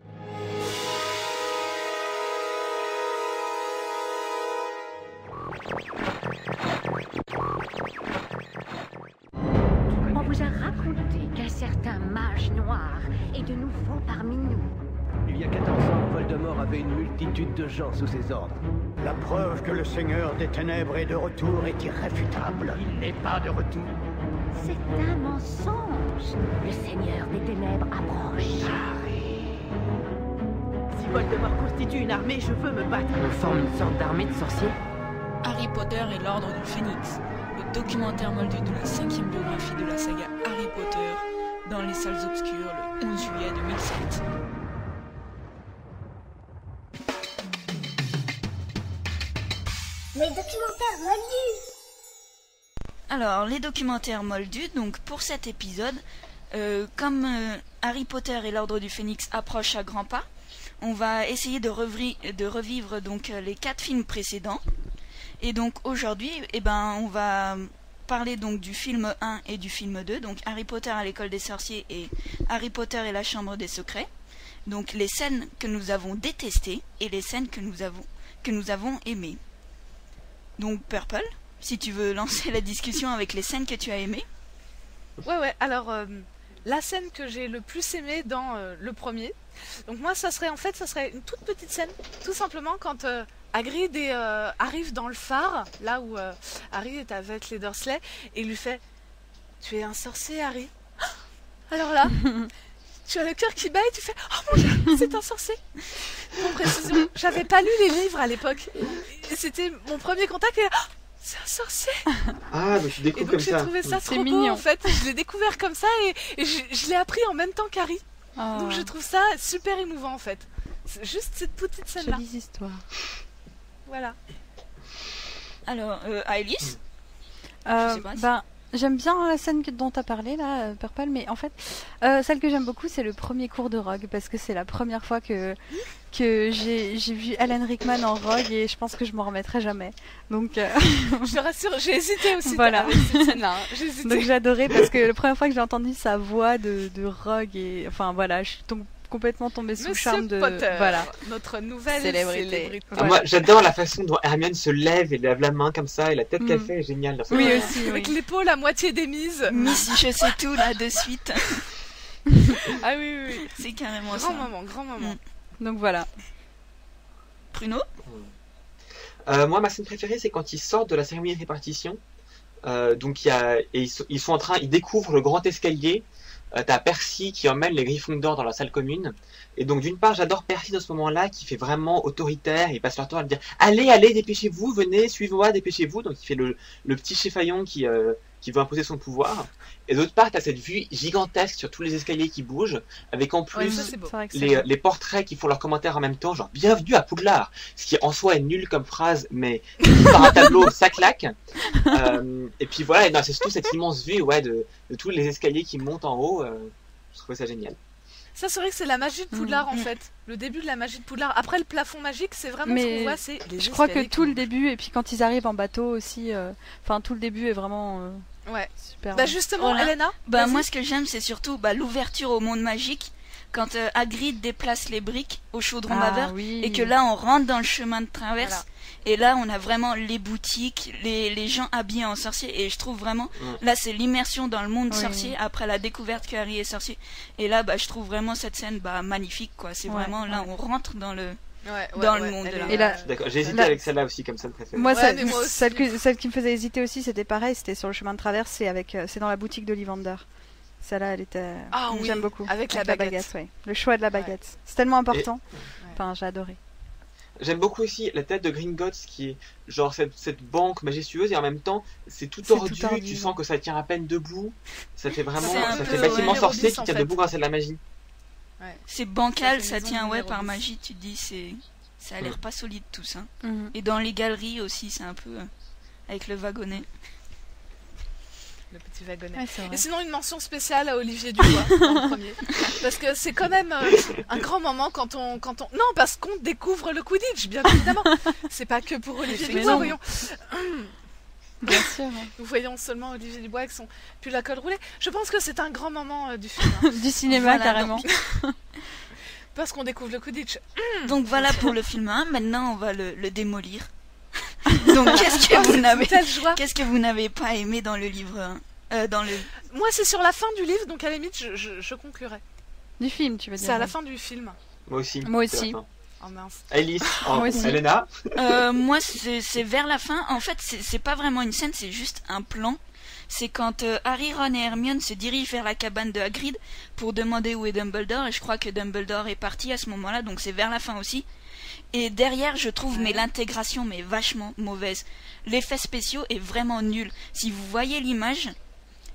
On vous a raconté qu'un certain mage noir est de nouveau parmi nous. Il y a 14 ans, Voldemort avait une multitude de gens sous ses ordres. La preuve que le Seigneur des Ténèbres est de retour est irréfutable. Il n'est pas de retour. C'est un mensonge. Le Seigneur des Ténèbres approche. Si Voldemort constitue une armée, je veux me battre. On forme une sorte d'armée de sorciers. Harry Potter et l'Ordre du Phénix, le documentaire moldu de la 5e biographie de la saga Harry Potter, dans les salles obscures le 11 juillet 2007. Les documentaires moldus. Alors, les documentaires moldus, donc pour cet épisode, comme Harry Potter et l'Ordre du Phénix approchent à grands pas, on va essayer de revivre donc les 4 films précédents. Et donc aujourd'hui, on va parler donc du film 1 et du film 2, donc Harry Potter à l'école des sorciers et Harry Potter et la chambre des secrets. Donc les scènes que nous avons détestées et les scènes que nous avons aimées. Donc Purple, si tu veux lancer la discussion avec les scènes que tu as aimées. Ouais, alors la scène que j'ai le plus aimée dans le premier, donc moi ça serait une toute petite scène, tout simplement quand Hagrid arrive dans le phare, là où Harry est avec les Dursley, et il lui fait « Tu es un sorcier, Harry ?» Alors là, tu as le cœur qui bat et tu fais « Oh mon Dieu, c'est un sorcier !» Pour précision, j'avais pas lu les livres à l'époque. Et c'était mon premier contact et « C'est un sorcier !» Ah, mais tu découvres comme ça. Et donc j'ai trouvé ça trop beau mignon. en fait. Je l'ai découvert comme ça et je l'ai appris en même temps qu'Harry. Oh. Donc je trouve ça super émouvant en fait. C'est juste cette petite scène-là. Jolie histoire. Voilà. Alors, Alice Je sais pas si- J'aime bien la scène dont tu as parlé là, Purple, mais en fait, celle que j'aime beaucoup, c'est le premier cours de Rogue, parce que c'est la première fois que j'ai vu Alan Rickman en Rogue et je pense que je m'en remettrai jamais. Donc, Je te rassure, j'ai hésité aussi Voilà. avec cette scène-là. Hein. J'ai hésité. donc j'ai adoré parce que la première fois que j'ai entendu sa voix de Rogue et enfin voilà, je suis complètement tombée sous le Monsieur charme de Potter, voilà. notre nouvelle Célébrité. célébrité. Ah, moi, j'adore la façon dont Hermione se lève et lève la main comme ça, et la tête qu'elle fait est géniale. Dans ce Oui moment. aussi, oui. Avec l'épaule à moitié démise. Miss Je sais tout là de suite. Ah oui. C'est carrément ça. Grand moment. Donc voilà. Pruno Moi, ma scène préférée, c'est quand ils sortent de la cérémonie de répartition. Donc, ils sont en train, ils découvrent le grand escalier. T'as Percy qui emmène les Gryffondors dans la salle commune. Et donc, d'une part, j'adore Percy dans ce moment-là, qui fait vraiment autoritaire. Il passe leur temps à me dire « Allez, dépêchez-vous, venez, suivez-moi, dépêchez-vous ». Donc, il fait le petit chifaillon qui veut imposer son pouvoir. Et d'autre part, t'as cette vue gigantesque sur tous les escaliers qui bougent, avec en Ouais, plus ça c'est beau. C'est vrai que c'est les portraits qui font leurs commentaires en même temps, genre bienvenue à Poudlard, ce qui en soi est nul comme phrase, mais par un tableau ça claque. Et puis voilà, et non, c'est surtout cette immense vue de tous les escaliers qui montent en haut. Je trouvais ça génial. Ça c'est vrai que c'est la magie de Poudlard en fait. Le début de la magie de Poudlard. Après le plafond magique, c'est vraiment ce qu'on voit, c'est les je crois que escaliers tout qui le début et puis quand ils arrivent en bateau aussi, enfin tout le début est vraiment Ouais. super. Bah justement, Voilà. Elena. Bah vas-y. moi ce que j'aime c'est surtout l'ouverture au monde magique quand Hagrid déplace les briques au chaudron Ah, baveur oui. et que là on rentre dans le chemin de traverse. Voilà. Et là, on a vraiment les boutiques, les gens habillés en sorcier. Et je trouve vraiment, là, c'est l'immersion dans le monde sorcier après la découverte que Harry est sorcier. Et là, je trouve vraiment cette scène magnifique, quoi. C'est vraiment là, on rentre dans le monde. Là. Et là, D'accord, j'ai hésité là- avec celle-là aussi comme ça de préférée. Moi, Ouais, mais moi aussi. celle qui me faisait hésiter aussi, c'était pareil, c'était sur le chemin de traverse, c'est dans la boutique d'Ollivander. Celle-là, elle était. Ah oui, j'aime beaucoup. avec la baguette. ouais. Le choix de la baguette. C'est tellement important. Et- Enfin, j'ai adoré. J'aime beaucoup aussi la tête de Gringotts qui est genre cette banque majestueuse et en même temps c'est tout C'est tordu, tout tordu, tu ouais. sent que ça tient à peine debout. Ça fait vraiment, C'est un ça peu, fait bâtiment ouais, sorcier Robis, qui en tient fait. debout grâce à de la magie. C'est bancal, Ça fait ça maison tient numéro par 10. magie, tu te dis, ça a l'air pas solide tout ça. Mhm. Et dans les galeries aussi, c'est un peu avec le wagonnet. Le petit wagonnet. Ouais, c'est vrai. Et sinon, une mention spéciale à Olivier Dubois, dans le premier. Parce que c'est quand même un grand moment quand on... Non, parce qu'on découvre le Quidditch, bien évidemment. C'est pas que pour Olivier Mais Dubois, non. voyons. Bien sûr. hein. Nous voyons seulement Olivier Dubois avec son pull à col roulé. Je pense que c'est un grand moment du film. hein. Du cinéma, Voilà, carrément. Parce qu'on découvre le Quidditch. Donc voilà pour le film 1, maintenant on va le démolir. Donc qu'est-ce que vous n'avez pas aimé dans le livre 1 dans le... Moi, c'est sur la fin du livre, donc à la limite, je conclurai. Du film, tu veux dire. C'est à la fin du film. Moi aussi. Moi c'est la aussi. fin. Oh mince. Alice, Moi aussi. Elena. Moi c'est vers la fin. En fait c'est pas vraiment une scène, c'est juste un plan. C'est quand Harry, Ron et Hermione se dirigent vers la cabane de Hagrid pour demander où est Dumbledore. Et je crois que Dumbledore est parti à ce moment-là, donc c'est vers la fin aussi. Et derrière, je trouve l'intégration mais vachement mauvaise. L'effet spéciaux est vraiment nul. Si vous voyez l'image,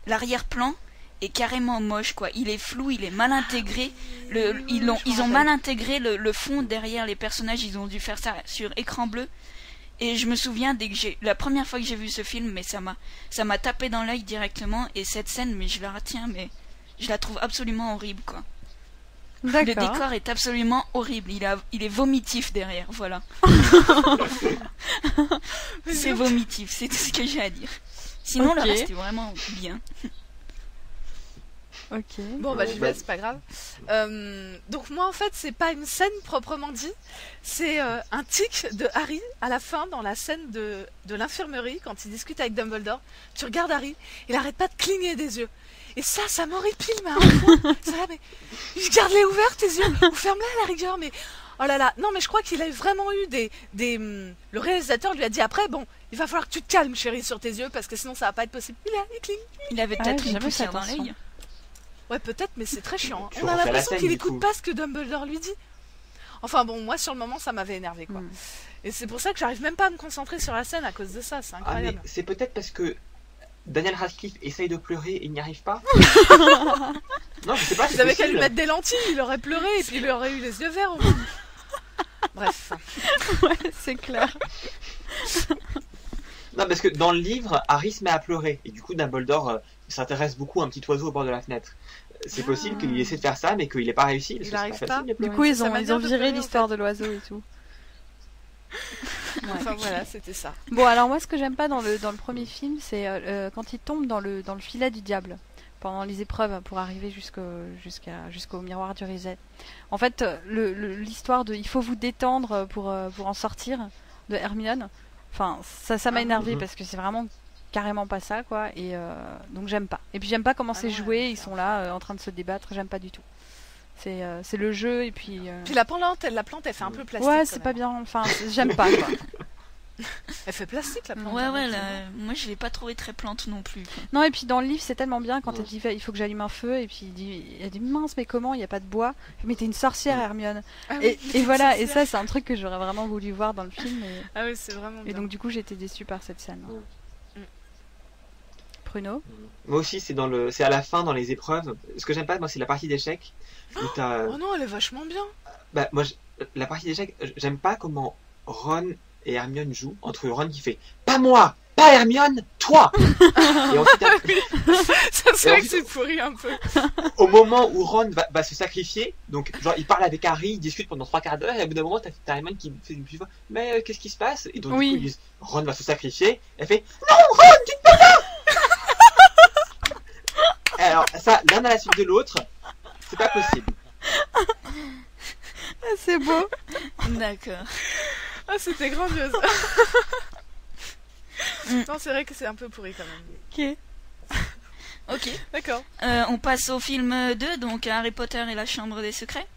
l'arrière-plan est carrément moche, quoi. Il est flou, il est mal intégré. Ils ont mal intégré le fond derrière les personnages. Ils ont dû faire ça sur écran bleu. Et je me souviens la première fois que j'ai vu ce film, mais ça m'a tapé dans l'œil directement. Et cette scène, mais je la retiens, mais je la trouve absolument horrible, quoi. Le D'accord. décor est absolument horrible. Il est vomitif derrière, voilà. C'est vomitif, c'est tout ce que j'ai à dire. Sinon, Ok. le reste est vraiment bien. Ok. Bon, j'y vais, c'est pas grave. Donc moi, en fait, c'est pas une scène proprement dit. C'est un tic de Harry à la fin, dans la scène de l'infirmerie, quand il discute avec Dumbledore. Tu regardes Harry, il arrête pas de cligner des yeux. Et ça m'horripile, mais à un point. Ça, mais garde-les ouverts, tes yeux, ou ferme-les à la rigueur, mais... Oh là là, non mais je crois qu'il a vraiment eu le réalisateur lui a dit après, bon, il va falloir que tu te calmes, chérie, sur tes yeux, parce que sinon ça va pas être possible. Il cligne. Il avait Ah peut-être ouais, une jamais fait poussière dans attention. l'œil. Ouais, peut-être, mais c'est très chiant. Tu On a refais la l'impression scène, qu'il du écoute coup. pas ce que Dumbledore lui dit. Enfin bon, moi sur le moment ça m'avait énervé, quoi. Et c'est pour ça que j'arrive même pas à me concentrer sur la scène à cause de ça, c'est Ah, incroyable. mais c'est peut-être parce que Daniel Radcliffe essaye de pleurer et il n'y arrive pas. Non, je sais pas. Vous avez qu'à lui mettre des lentilles, il aurait pleuré et puis il aurait eu les yeux verts au moins. Bref. Ouais, c'est clair. Non, parce que dans le livre, Harry se met à pleurer et du coup Dumbledore s'intéresse beaucoup à un petit oiseau au bord de la fenêtre. C'est possible qu'il essaie de faire ça, mais qu'il n'ait pas réussi. Parce Il que c'est arrive pas pas. facile de Du pleurer. coup, ils Ça ont m'a bien viré fait l'histoire en de l'oiseau et tout. Enfin voilà, c'était ça. Bon, alors moi, ce que j'aime pas dans le premier film, c'est quand il tombe dans le filet du diable pendant les épreuves pour arriver jusqu'au miroir du Riset. En fait, l'histoire de il faut vous détendre pour en sortir de Hermione. Enfin, ça m'a énervé parce que c'est vraiment carrément pas ça, quoi. Et donc j'aime pas. Et puis j'aime pas comment c'est joué. Ils sont là en train de se débattre. J'aime pas du tout. C'est le jeu et puis. Puis la plante, elle fait un peu plastique. Ouais, quand c'est même. pas bien. Enfin, j'aime pas, quoi. Elle fait plastique la plante. Ouais, moi je l'ai pas trouvé très plante non plus, quoi. Non, et puis dans le livre, c'est tellement bien quand elle dit il faut que j'allume un feu, et puis elle dit mince, mais comment, il n'y a pas de bois. Mais t'es une sorcière, Hermione. Ah oui, Et voilà, et ça, c'est un truc que j'aurais vraiment voulu voir dans le film. Ah oui, c'est vraiment bien. Et donc, du coup, j'ai été déçue par cette scène. Pruno. Moi aussi, c'est à la fin dans les épreuves. Ce que j'aime pas, moi, c'est la partie d'échecs. Oh non, elle est vachement bien. Bah, moi, la partie d'échecs, j'aime pas comment Ron et Hermione jouent. Entre Ron qui fait pas moi, pas Hermione, toi. Et ensuite, Ça, c'est vrai que c'est pourri un peu. au moment où Ron va se sacrifier, donc genre il parle avec Harry, il discute pendant 3/4 d'heure, et au bout d'un moment t'as Hermione qui fait une petite voix, mais qu'est-ce qui se passe? Et donc du coup ils disent Ron va se sacrifier, elle fait non Ron tu ne peux pas. Alors ça, l'un à la suite de l'autre, c'est pas possible. Ah, c'est beau. D'accord. Ah, c'était grandiose. Non, c'est vrai que c'est un peu pourri quand même. Ok. D'accord. On passe au film 2, donc Harry Potter et la Chambre des Secrets.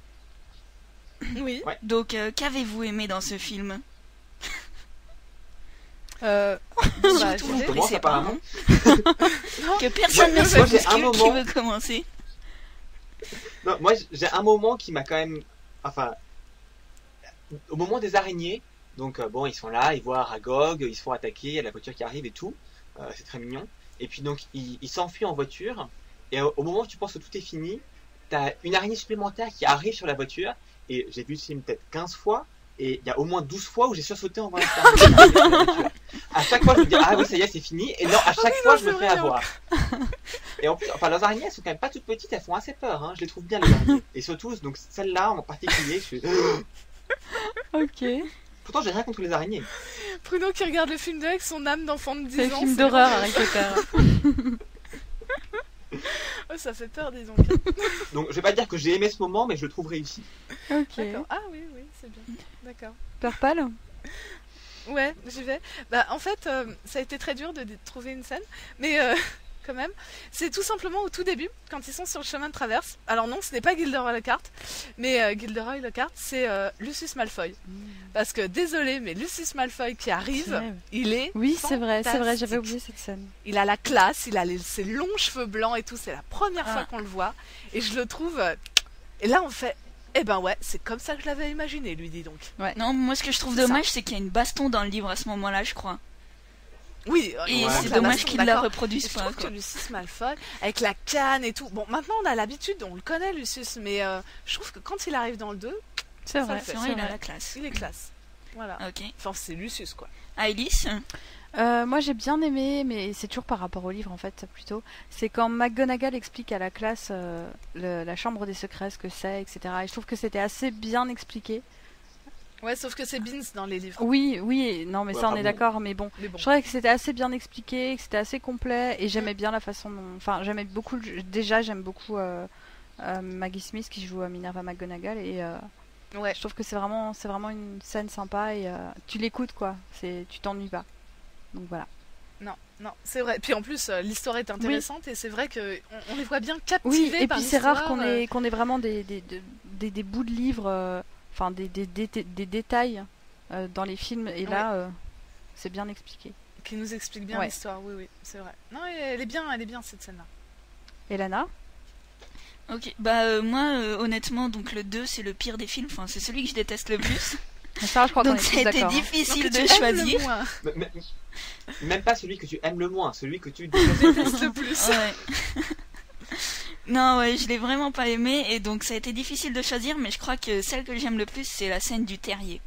Oui. Ouais. Donc, qu'avez-vous aimé dans ce film? Bah, Surtout je vous vais- connaissez pas, apparemment. hein. Que personne ne Moi, se j'ai un bouscule, qui moment- veut commencer? Non, moi, j'ai un moment qui m'a quand même... Enfin, au moment des araignées, donc bon, ils sont là, ils voient Aragog, ils se font attaquer, il y a la voiture qui arrive et tout. C'est très mignon. Et puis donc, ils s'enfuient en voiture. Et au moment où tu penses que tout est fini, t'as une araignée supplémentaire qui arrive sur la voiture. Et j'ai vu ce film peut-être 15 fois. Et il y a au moins 12 fois où j'ai sursauté en voyant cette araignée qui arrive sur la voiture. À chaque fois, je me dis, ah oui, ça y est, c'est fini. Et non, à chaque fois, je me fais avoir. Et en plus, enfin, les araignées, elles sont quand même pas toutes petites, elles font assez peur. Hein. Je les trouve bien, les araignées. Et surtout, donc celle-là en particulier, je suis... Ok. Pourtant, j'ai rien contre les araignées. Bruno qui regarde le film 2 avec son âme d'enfant de 10 ans. C'est un film c'est d'horreur, vraiment- Harry Potter. Oh, ça fait peur, disons. Donc, je vais pas dire que j'ai aimé ce moment, mais je le trouve réussi. Ok. D'accord. Ah oui, oui, c'est bien. D'accord. Purple. Ouais, j'y vais. Bah, en fait, ça a été très dur de trouver une scène, mais quand même, c'est tout simplement au tout début, quand ils sont sur le chemin de traverse. Alors non, ce n'est pas Gilderoy Lockhart, mais Gilderoy Lockhart, c'est Lucius Malfoy. Parce que, désolé, mais Lucius Malfoy qui arrive, vrai. il est Oui, c'est vrai, j'avais fantastique. oublié cette scène. Il a la classe, il a ses longs cheveux blancs et tout, c'est la première fois Ah. qu'on le voit. Et je le trouve... Et là, on fait... Eh ben ouais, c'est comme ça que je l'avais imaginé, lui, dis donc. Non, moi ce que je trouve C'est ça. dommage, c'est qu'il y a une baston dans le livre à ce moment-là, je crois. Oui, Et Ouais. c'est la dommage baston, qu'ils la d'accord. reproduisent Et je pas. trouve Quoi. que Lucius Malfoy, avec la canne et tout... Bon, maintenant, on a l'habitude, on le connaît, Lucius, mais je trouve que quand il arrive dans le 2, C'est Ça vrai. le fait. C'est vrai, il a la classe. il est classe. Voilà. Ok. Enfin, c'est Lucius, quoi. Alice? Moi j'ai bien aimé, mais c'est toujours par rapport au livre en fait plutôt. C'est quand McGonagall explique à la classe la chambre des secrets, ce que c'est, etc. Et je trouve que c'était assez bien expliqué. Ouais, sauf que c'est Beans dans les livres. Oui, oui, non mais Ouais, ça on enfin est bon. d'accord, mais bon. Mais bon. Je trouvais que c'était assez bien expliqué, que c'était assez complet, et j'aimais bien la façon dont... Enfin, j'aimais beaucoup... Déjà, j'aime beaucoup Maggie Smith qui joue Minerva McGonagall, et Ouais. je trouve que c'est vraiment une scène sympa, et tu l'écoutes quoi, tu t'ennuies pas. Donc voilà. Non, c'est vrai. Puis en plus, l'histoire est intéressante et c'est vrai que on les voit bien Oui, captivés et par puis c'est rare l'histoire, qu'on ait vraiment des bouts de livres, enfin des détails dans les films, et là c'est bien expliqué. qui nous explique bien Ouais. l'histoire. Oui, oui, c'est vrai. Non, elle est bien cette scène-là. Et Lana? Ok, bah moi honnêtement, donc le 2 c'est le pire des films, enfin c'est celui que je déteste le plus. Ça, je crois qu'on Donc est ça tous a été d'accord, hein. difficile Donc, de tu aimes le choisir. moins. Même pas celui que tu aimes le moins, celui que tu Déteste le plus. Ouais. Non, ouais, je l'ai vraiment pas aimé et donc ça a été difficile de choisir, mais je crois que celle que j'aime le plus c'est la scène du terrier.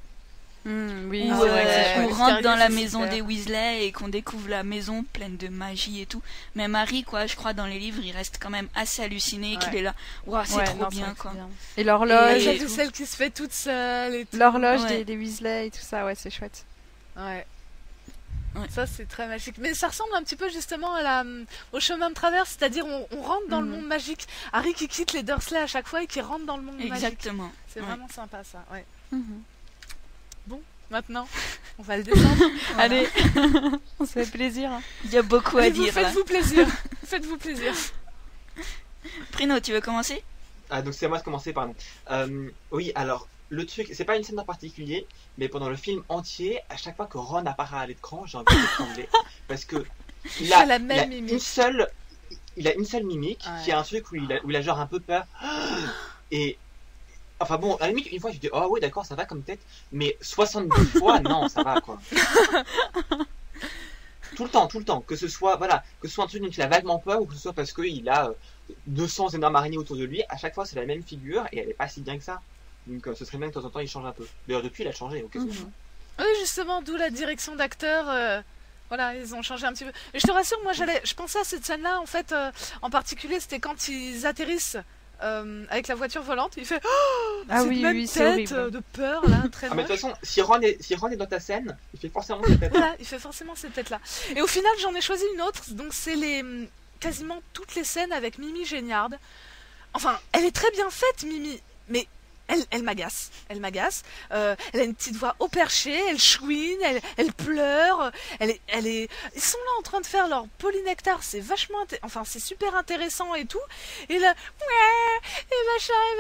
Oui, Où c'est vrai que c'est on chouette. Le rentre terrier, dans la c'est maison super. des Weasley et qu'on découvre la maison pleine de magie et tout. Même Harry, quoi, je crois dans les livres, il reste quand même assez halluciné qu'il Ouais. est là. Waouh, c'est Ouais, trop non, c'est bien, vrai que quoi. c'est bien. Et l'horloge, Et- Celle, celle qui se fait toute seule et tout. l'horloge Ouais. des Weasley et tout ça, ouais, c'est chouette. Ouais. Ouais. Ça c'est très magique. Mais ça ressemble un petit peu justement au chemin de traverse, c'est-à-dire on rentre dans le monde magique. Harry qui quitte les Dursley à chaque fois et qui rentre dans le monde magique. Exactement. C'est Ouais. vraiment sympa ça. Ouais. Mhm. Maintenant, on va le descendre. Allez, on se fait plaisir. Hein. Il y a beaucoup à dire là. Faites-vous plaisir. Faites-vous plaisir. Prino, tu veux commencer? Ah, donc c'est à moi de commencer, pardon. Oui, alors, le truc, c'est pas une scène en particulier, mais pendant le film entier, à chaque fois que Ron apparaît à l'écran, j'ai envie de trembler. Parce que il fait a, la il même a mimique. il a une seule mimique, Ouais. qui est un truc où il a genre un peu peur. Et, enfin bon, à la limite, une fois, je dis, oh oui, d'accord, ça va comme tête, mais 70 fois, non, ça va, quoi. Tout le temps, que ce soit, voilà, que ce soit un truc dont il a vaguement peur, ou que ce soit parce qu'il a 200 énormes araignées autour de lui, à chaque fois c'est la même figure, et elle est pas si bien que ça. Donc ce serait bien que de temps en temps il change un peu. D'ailleurs depuis il a changé, donc qu'est-ce que Oui, justement, d'où la direction d'acteur. Voilà, ils ont changé un petit peu. Et je te rassure, moi, je pensais à cette scène-là, en fait, en particulier, c'était quand ils atterrissent avec la voiture volante. Il fait Ah cette oui, même oui, c'est tête horrible. de peur, là, très Ah mais de moche. toute façon, si Ron est dans ta scène, il fait forcément cette tête. Voilà, il fait forcément cette tête-là. Et au final, j'en ai choisi une autre. Donc, c'est quasiment toutes les scènes avec Mimi Géniard. Enfin, elle est très bien faite, Mimi. Mais elle m'agace. Elle m'agace. Elle a une petite voix au perché, elle chouine, elle pleure. Ils sont là en train de faire leur polynectar, c'est vachement... Enfin, c'est super intéressant et tout. Et là, ouais, et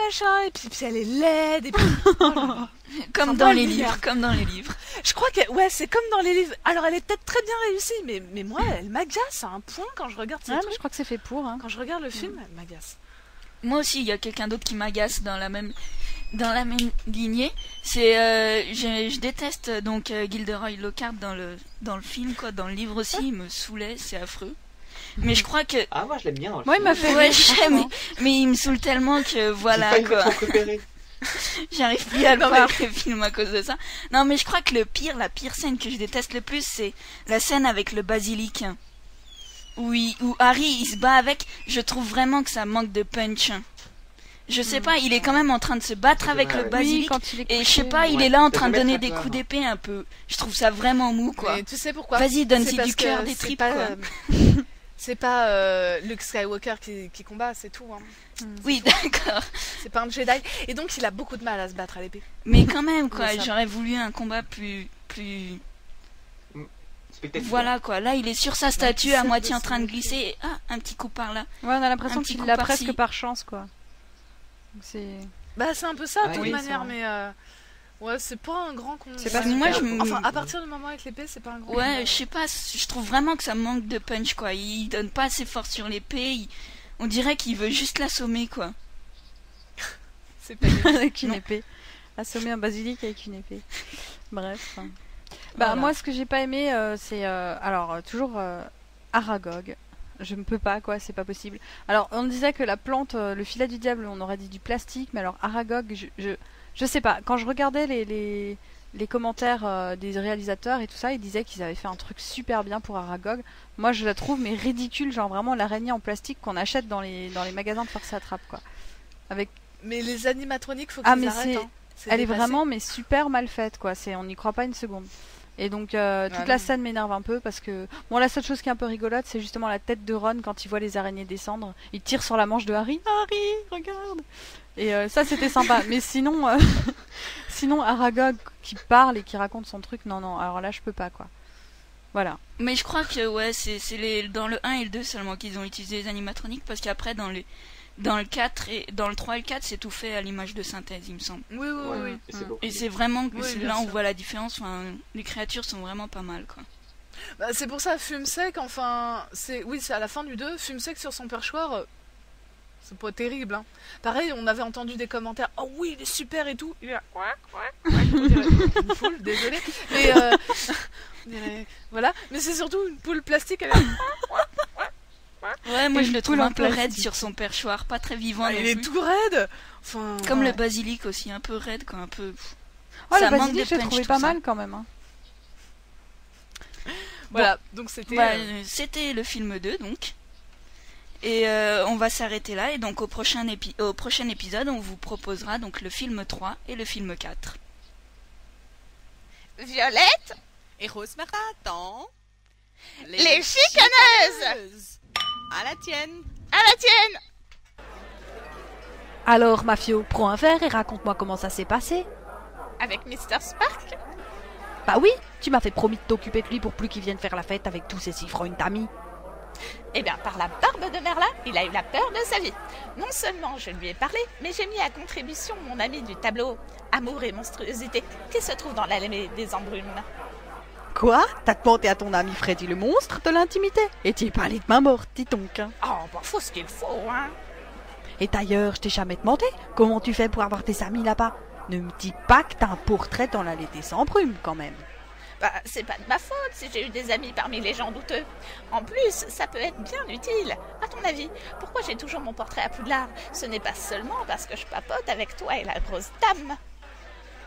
machin. Et puis elle est laide. Et puis... Comme dans les livres, comme dans les livres. Je crois que, ouais, c'est comme dans les livres. Alors, elle est peut-être très bien réussie, mais moi, elle m'agace à un point quand je regarde ces trucs. Je crois que c'est fait pour. Hein. Quand je regarde le film, elle m'agace. Moi aussi, il y a quelqu'un d'autre qui m'agace dans la même lignée. C'est, je déteste donc Gilderoy Lockhart dans le film, quoi. Dans le livre aussi, il me saoulait, c'est affreux. Mais je crois que... Ah, moi, je l'aime bien dans le film. Il m'a fait... Ouais, j'aime, mais il me saoule tellement que voilà, quoi. J'arrive plus à le voir le film à cause de ça. Non, mais je crois que la pire scène que je déteste le plus, c'est la scène avec le basilic. Où Harry il se bat avec. Je trouve vraiment que ça manque de punch. Je sais pas, il est quand même en train de se battre avec le basilic. Et je sais pas, il est là en train de donner des coups d'épée un peu. Je trouve ça vraiment mou, quoi. Mais tu sais pourquoi? Vas-y, donne-y du cœur, des tripes, quoi. C'est pas Luke Skywalker qui combat, c'est tout. Hein. Oui, d'accord. C'est pas un Jedi. Et donc, il a beaucoup de mal à se battre à l'épée. Mais quand même, quoi. J'aurais voulu un combat plus... Voilà, quoi. Là, il est sur sa statue, à moitié en train de glisser. Et un petit coup par là. Ouais, on a l'impression qu'il l'a presque par chance, quoi. C'est... Bah, c'est un peu ça, de toute manière, mais... Ouais, c'est pas un grand combat. C'est pas moi, Enfin, à partir du moment avec l'épée, c'est pas un grand combat. Ouais, je sais pas, je trouve vraiment que ça manque de punch, quoi. Il donne pas assez fort sur l'épée. On dirait qu'il veut juste l'assommer, quoi. C'est pas avec une épée. Assommer un basilic avec une épée. Bref. Bah, voilà. Moi, ce que j'ai pas aimé, c'est... alors, toujours Aragog. Je ne peux pas, quoi, c'est pas possible. Alors, on disait que la plante, le filet du diable, on aurait dit du plastique, mais alors Aragog, je sais pas, quand je regardais les commentaires des réalisateurs et tout ça, ils disaient qu'ils avaient fait un truc super bien pour Aragog. Moi, je la trouve mais ridicule, genre vraiment l'araignée en plastique qu'on achète dans les magasins de force à trappe, quoi. Avec... Mais les animatroniques, faut qu'ils arrêtent. Hein. Elle est vraiment mais super mal faite, quoi. On n'y croit pas une seconde. Et donc toute la scène m'énerve un peu parce que bon, la seule chose qui est un peu rigolote, c'est justement la tête de Ron quand il voit les araignées descendre. Il tire sur la manche de Harry. Harry, regarde. Et ça c'était sympa. Mais sinon, sinon Aragog qui parle et qui raconte son truc, non. Alors là je peux pas, quoi. Voilà. Mais je crois que ouais, c'est dans le 1 et le 2 seulement qu'ils ont utilisé les animatroniques parce qu'après dans le 4 et dans le 3 et le 4, c'est tout fait à l'image de synthèse, il me semble. Oui. Et c'est vraiment là on voit la différence. Enfin, les créatures sont vraiment pas mal, quoi. Bah, c'est pour ça, Fumsec, enfin, c'est à la fin du 2, Fumsec sur son perchoir, c'est pas terrible. Hein. Pareil, on avait entendu des commentaires, oh oui, il est super et tout. Il est là, on dirait une poule, désolé. Mais on dirait, voilà, mais c'est surtout une poule plastique. Elle est... Ouais, moi je le trouve un peu raide sur son perchoir, pas très vivant. Il est tout raide. Enfin, comme le basilic aussi, un peu raide, quoi, un peu. Oh, le basilic, je l'ai trouvé pas mal quand même. Hein. Voilà, donc c'était. C'était le film 2, donc. Et on va s'arrêter là. Et donc au prochain épisode, on vous proposera donc le film 3 et le film 4. Violette et Rose Marathon. Les chicaneuses. À la tienne. À la tienne. Alors, Mafio, prends un verre et raconte-moi comment ça s'est passé. Avec Mr. Spark? Bah oui, tu m'as fait promis de t'occuper de lui pour plus qu'il vienne faire la fête avec tous ses civrognes d'amis. Eh bien, par la barbe de Merlin, il a eu la peur de sa vie. Non seulement je lui ai parlé, mais j'ai mis à contribution mon ami du tableau Amour et monstruosité qui se trouve dans l'allée des embrumes. Quoi? T'as demandé à ton ami Freddy le monstre de l'intimité? Et t'y es pas allé de main morte, dis donc. Oh, bah faut ce qu'il faut, hein. Et d'ailleurs, je t'ai jamais demandé comment tu fais pour avoir tes amis là-bas. Ne me dis pas que t'as un portrait dans l'allée des embrumes, quand même. Bah, c'est pas de ma faute si j'ai eu des amis parmi les gens douteux. En plus, ça peut être bien utile. À ton avis, pourquoi j'ai toujours mon portrait à Poudlard? Ce n'est pas seulement parce que je papote avec toi et la grosse dame.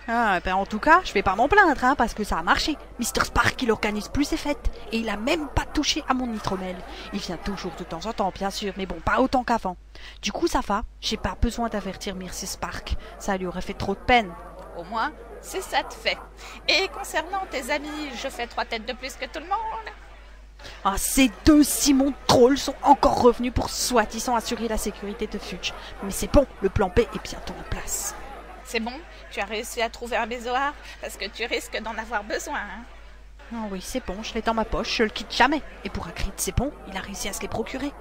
Ah, ben en tout cas, je vais pas m'en plaindre, hein, parce que ça a marché. Mr. Spark, il organise plus ses fêtes. Et il a même pas touché à mon nitromel. Il vient toujours de temps en temps, bien sûr, mais bon, pas autant qu'avant. Du coup, ça va. J'ai pas besoin d'avertir Mr. Spark. Ça lui aurait fait trop de peine. Au moins, c'est ça de fait. Et concernant tes amis, je fais 3 têtes de plus que tout le monde. Ah, ces deux Simon Trolls sont encore revenus pour soi-disant assurer la sécurité de Fudge. Mais c'est bon, le plan B est bientôt en place. C'est bon, tu as réussi à trouver un bézoard, parce que tu risques d'en avoir besoin. Hein. Oh oui, c'est bon, je l'ai dans ma poche, je le quitte jamais. Et pour Hagrid, c'est bon, il a réussi à se les procurer.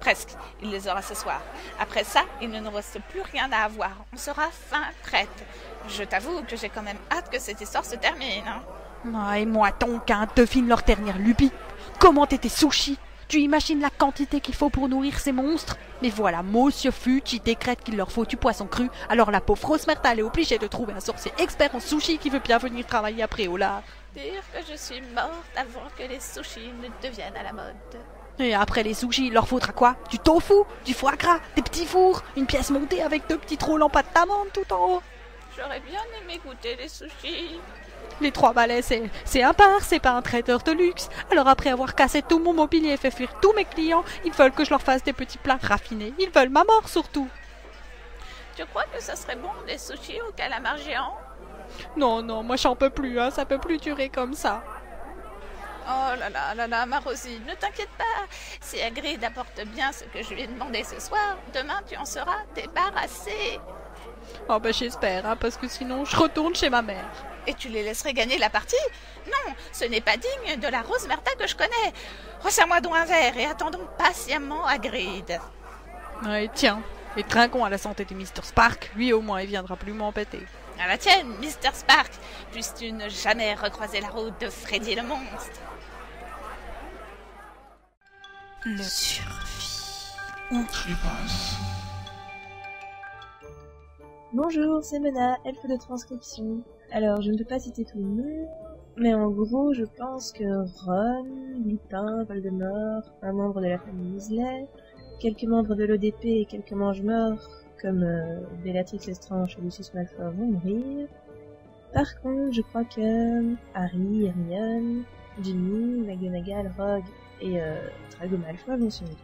Presque, il les aura ce soir. Après ça, il ne nous reste plus rien à avoir. On sera fin prête. Je t'avoue que j'ai quand même hâte que cette histoire se termine. Hein. Ah, et moi donc, hein, devine leur dernière lubie. Comment t'étais sushi? Tu imagines la quantité qu'il faut pour nourrir ces monstres? Mais voilà, Monsieur Fuchi décrète qu'il leur faut du poisson cru, alors la pauvre Rose Myrtle est obligée de trouver un sorcier expert en sushi qui veut bien venir travailler après au lard. Dire que je suis morte avant que les sushis ne deviennent à la mode. Et après les sushis, il leur faudra quoi? Du tofu, du foie gras, des petits fours, une pièce montée avec 2 petits trolls en pâte d'amande tout en haut. J'aurais bien aimé goûter les sushis. Les 3 balais, c'est un bar, c'est pas un traiteur de luxe. Alors après avoir cassé tout mon mobilier et fait fuir tous mes clients, ils veulent que je leur fasse des petits plats raffinés. Ils veulent ma mort surtout. Tu crois que ça serait bon des sushis au calamar géant? Non, moi j'en peux plus, hein, ça peut plus durer comme ça. Oh là là, ma Rosie, ne t'inquiète pas. Si Hagrid apporte bien ce que je lui ai demandé ce soir, demain tu en seras débarrassé. Oh ben j'espère, hein, parce que sinon je retourne chez ma mère. Et tu les laisserais gagner la partie? Non, ce n'est pas digne de la Rose Myrtle que je connais. Resserre-moi donc un verre et attendons patiemment Hagrid. Ouais, tiens, et trinquons à la santé de Mr. Spark, lui au moins il viendra plus m'embêter. À la tienne, Mr. Spark, puisses-tu ne jamais recroiser la route de Freddy le monstre. Le survie. Ou trépasse. Bonjour, c'est Mena, elfe de transcription. Alors, je ne peux pas citer tout le nom, mais en gros, je pense que Ron, Lupin, Voldemort, un membre de la famille Weasley, quelques membres de l'ODP et quelques mange-morts, comme Bellatrix Lestrange et Lucius Malfoy vont mourir. Par contre, je crois que Harry, Hermione, Ginny, McGonagall, Rogue et Drago Malfoy vont survivre.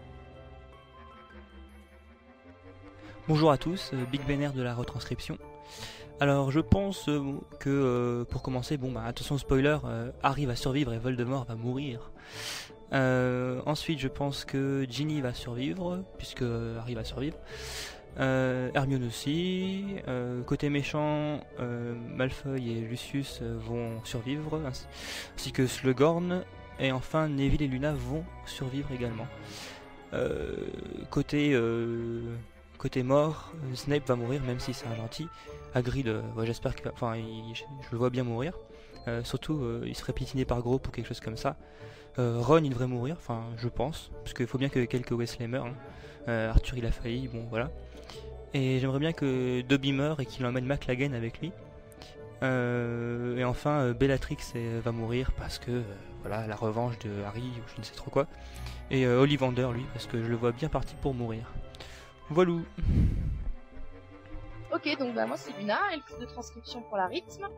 Bonjour à tous, Big Ben Air de la retranscription. Alors je pense que pour commencer, attention spoiler, Harry va survivre et Voldemort va mourir. Ensuite je pense que Ginny va survivre, puisque Harry va survivre. Hermione aussi. Côté méchant, Malfoy et Lucius vont survivre, ainsi que Slughorn. Et enfin Neville et Luna vont survivre également. Côté mort, Snape va mourir même si c'est un gentil. Hagrid, j'espère que, je le vois bien mourir. Surtout, il serait piétiné par Groupe ou quelque chose comme ça. Ron, il devrait mourir, je pense, parce qu'il faut bien que quelques Weasley meurent. Hein. Arthur, il a failli, bon voilà. Et j'aimerais bien que Dobby meure et qu'il emmène McLaggen avec lui. Et enfin, Bellatrix va mourir parce que voilà, la revanche de Harry ou je ne sais trop quoi. Et Ollivander, lui, parce que je le vois bien parti pour mourir. Voilà. Ok, donc moi c'est Luna, elfe de transcription pour la rythme.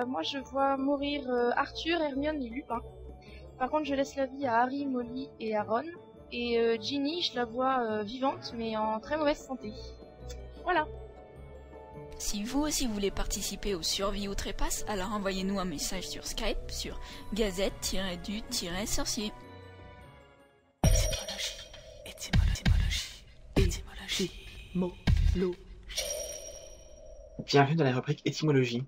Moi je vois mourir Arthur, Hermione et Lupin. Par contre je laisse la vie à Harry, Molly et à Ron. Et Ginny, je la vois vivante mais en très mauvaise santé. Voilà. Si vous aussi voulez participer au Survie ou Trépasse, alors envoyez-nous un message sur Skype sur gazette-du-sorcier. Bienvenue dans la rubrique étymologie.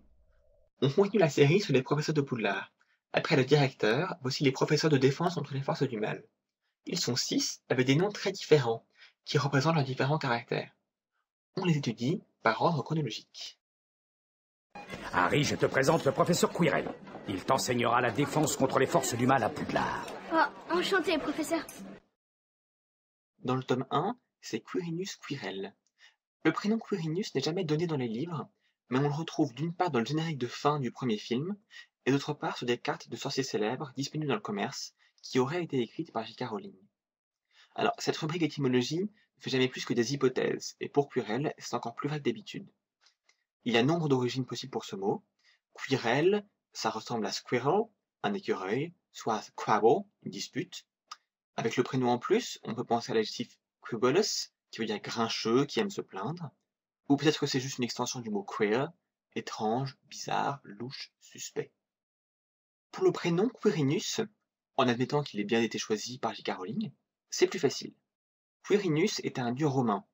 On continue la série sur les professeurs de Poudlard. Après le directeur, voici les professeurs de défense contre les forces du mal. Ils sont 6 avec des noms très différents, qui représentent leurs différents caractères. On les étudie par ordre chronologique. Harry, je te présente le professeur Quirrell. Il t'enseignera la défense contre les forces du mal à Poudlard. Oh, enchanté, professeur. Dans le tome 1, c'est Quirinus Quirrell. Le prénom Quirinus n'est jamais donné dans les livres, mais on le retrouve d'une part dans le générique de fin du premier film, et d'autre part sur des cartes de sorciers célèbres disponibles dans le commerce, qui auraient été écrites par J.K. Rowling. Alors, cette rubrique étymologie ne fait jamais plus que des hypothèses, et pour Quirrell, c'est encore plus vague d'habitude. Il y a nombre d'origines possibles pour ce mot. Quirrell, ça ressemble à squirrel, un écureuil, soit à quabble, une dispute. Avec le prénom en plus, on peut penser à l'adjectif quibulus, qui veut dire grincheux, qui aime se plaindre. Ou peut-être que c'est juste une extension du mot queer, étrange, bizarre, louche, suspect. Pour le prénom Quirinus, en admettant qu'il ait bien été choisi par J.K. Rowling, c'est plus facile. Quirinus était un dieu romain,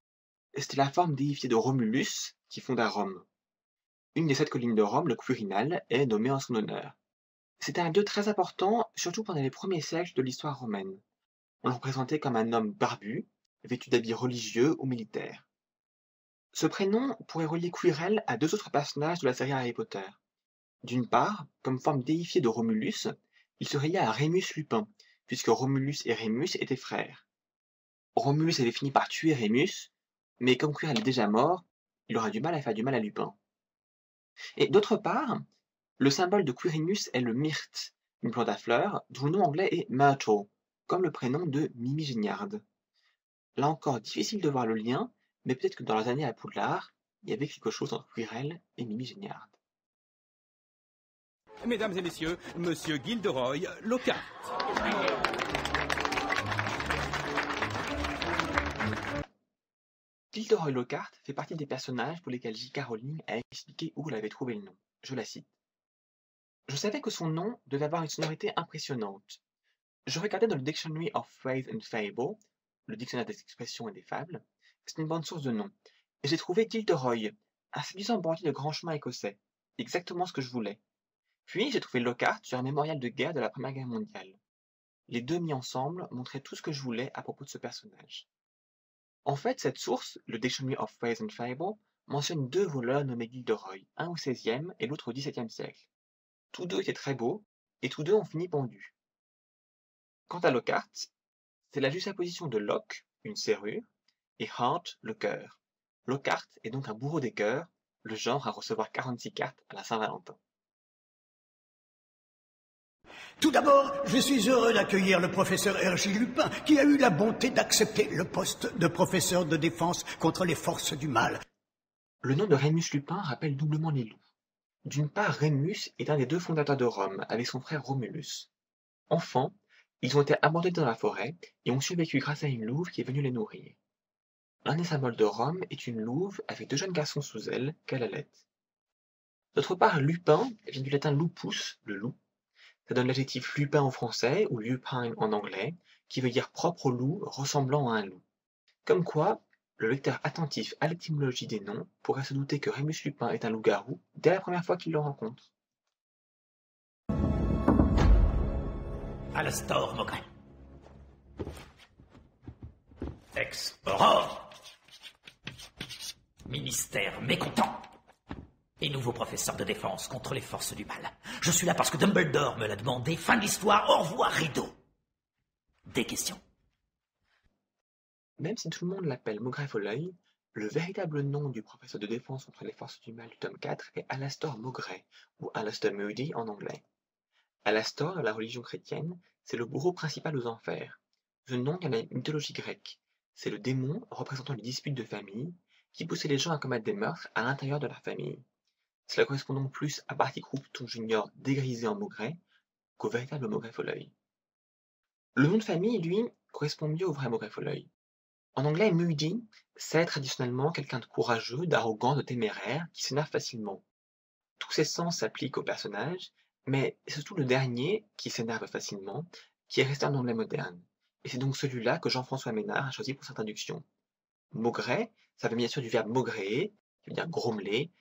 et c'était la forme déifiée de Romulus qui fonda Rome. Une des 7 collines de Rome, le Quirinal, est nommée en son honneur. C'était un dieu très important, surtout pendant les premiers siècles de l'histoire romaine. On le représentait comme un homme barbu, vêtu d'habits religieux ou militaires. Ce prénom pourrait relier Quirrell à 2 autres personnages de la série Harry Potter. D'une part, comme forme déifiée de Romulus, il serait lié à Rémus Lupin, puisque Romulus et Rémus étaient frères. Romulus avait fini par tuer Rémus, mais comme Quirrell est déjà mort, il aura du mal à faire du mal à Lupin. Et d'autre part, le symbole de Quirinus est le myrte, une plante à fleurs dont le nom anglais est myrtle, comme le prénom de Mimi Géniarde. Là encore, difficile de voir le lien, mais peut-être que dans les années à Poudlard, il y avait quelque chose entre Quirrell et Mimi Géniarde. Mesdames et messieurs, Monsieur Gilderoy Lockhart. Gilderoy Lockhart fait partie des personnages pour lesquels J.K. Rowling a expliqué où elle avait trouvé le nom. Je la cite. Je savais que son nom devait avoir une sonorité impressionnante. Je regardais dans le Dictionary of Phrase and Fable, le dictionnaire des expressions et des fables, c'est une bonne source de nom, et j'ai trouvé Gilderoy, un séduisant bandit de grand chemin écossais, exactement ce que je voulais. Puis j'ai trouvé Lockhart sur un mémorial de guerre de la Première Guerre mondiale. Les deux mis ensemble montraient tout ce que je voulais à propos de ce personnage. En fait, cette source, le Dictionary of Phrase and Fable, mentionne 2 voleurs nommés Gilderoy, un au XVIe et l'autre au XVIIe siècle. Tous 2 étaient très beaux, et tous 2 ont fini pendus. Quant à Lockhart, c'est la juxtaposition de Lock, une serrure, et Heart, le cœur. Lockhart est donc un bourreau des cœurs, le genre à recevoir 46 cartes à la Saint-Valentin. Tout d'abord, je suis heureux d'accueillir le professeur R.J. Lupin, qui a eu la bonté d'accepter le poste de professeur de défense contre les forces du mal. Le nom de Rémus Lupin rappelle doublement les loups. D'une part, Rémus est un des 2 fondateurs de Rome, avec son frère Romulus. Enfants, ils ont été abandonnés dans la forêt et ont survécu grâce à une louve qui est venue les nourrir. L'un des symboles de Rome est une louve avec 2 jeunes garçons sous elle qu'elle allait. D'autre part, Lupin vient du latin lupus, le loup. Ça donne l'adjectif lupin en français ou lupine en anglais, qui veut dire propre au loup, ressemblant à un loup. Comme quoi, le lecteur attentif à l'étymologie des noms pourrait se douter que Rémus Lupin est un loup-garou dès la première fois qu'il le rencontre. Alastor Maugret. Ex-Aurore. Ministère mécontent. Et nouveau professeur de défense contre les forces du mal. Je suis là parce que Dumbledore me l'a demandé. Fin de l'histoire, au revoir, rideau. Des questions? Même si tout le monde l'appelle Maugret Foleuil, le véritable nom du professeur de défense contre les forces du mal du tome 4 est Alastor Maugret, ou Alastor Moody en anglais. Alastor, dans la religion chrétienne, c'est le bourreau principal aux enfers. Ce nom vient de la mythologie grecque. C'est le démon représentant les disputes de famille qui poussait les gens à commettre des meurtres à l'intérieur de leur famille. Cela correspond donc plus à Barty Croupton Junior dégrisé en Maugret qu'au véritable Maugret Foleuil. Le nom de famille, lui, correspond mieux au vrai Maugret Foleuil. En anglais, Moody, c'est traditionnellement quelqu'un de courageux, d'arrogant, de téméraire, qui s'énerve facilement. Tous ces sens s'appliquent au personnage, mais c'est surtout le dernier, qui s'énerve facilement, qui est resté un anglais moderne. Et c'est donc celui-là que Jean-François Ménard a choisi pour sa traduction. Maugret, ça vient bien sûr du verbe maugréer, qui veut dire grommeler,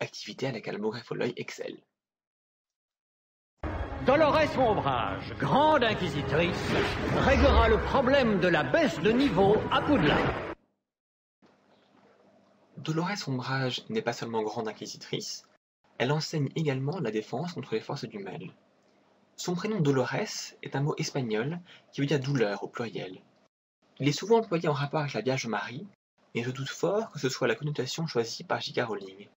activité à laquelle Maugret Foleuil excelle. Dolores Ombrage, grande inquisitrice, réglera le problème de la baisse de niveau à Poudlard. Dolores Ombrage n'est pas seulement grande inquisitrice, elle enseigne également la défense contre les forces du mal. Son prénom Dolores est un mot espagnol qui veut dire douleur au pluriel. Il est souvent employé en rapport avec la Vierge Marie, mais je doute fort que ce soit la connotation choisie par J.K. Rowling.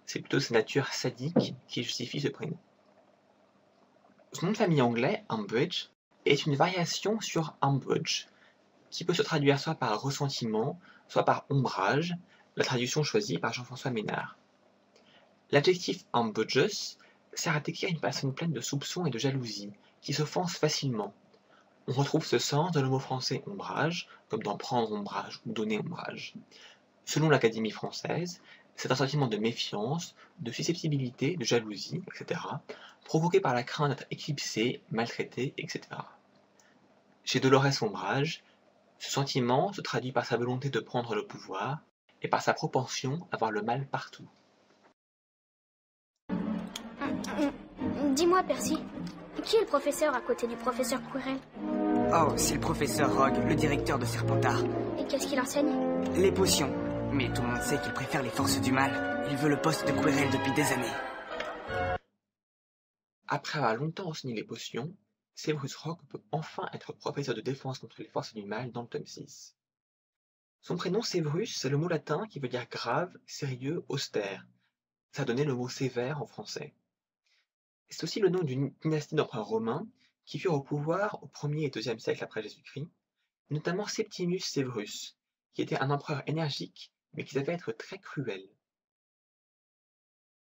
C'est plutôt sa nature sadique qui justifie ce prénom. Son nom de famille anglais, Umbridge, est une variation sur umbrage, qui peut se traduire soit par ressentiment, soit par ombrage, la traduction choisie par Jean-François Ménard. L'adjectif umbrageous sert à décrire une personne pleine de soupçons et de jalousie, qui s'offense facilement. On retrouve ce sens dans le mot français ombrage, comme dans prendre ombrage ou donner ombrage. Selon l'Académie française, c'est un sentiment de méfiance, de susceptibilité, de jalousie, etc., provoqué par la crainte d'être éclipsé, maltraité, etc. Chez Dolores Ombrage, ce sentiment se traduit par sa volonté de prendre le pouvoir et par sa propension à voir le mal partout. Dis-moi, Percy, qui est le professeur à côté du professeur Quirrell? Oh, c'est le professeur Rogue, le directeur de Serpentard. Et qu'est-ce qu'il enseigne? Les potions. Mais tout le monde sait qu'il préfère les forces du mal. Il veut le poste de Quirrell depuis des années. Après avoir longtemps enseigné les potions, Severus Rogue peut enfin être professeur de défense contre les forces du mal dans le tome 6. Son prénom Severus, c'est le mot latin qui veut dire grave, sérieux, austère. Ça a donné le mot sévère en français. C'est aussi le nom d'une dynastie d'empereurs romains qui furent au pouvoir au 1er et 2e siècle après Jésus-Christ, notamment Septimius Severus, qui était un empereur énergique, mais qui savait être très cruel.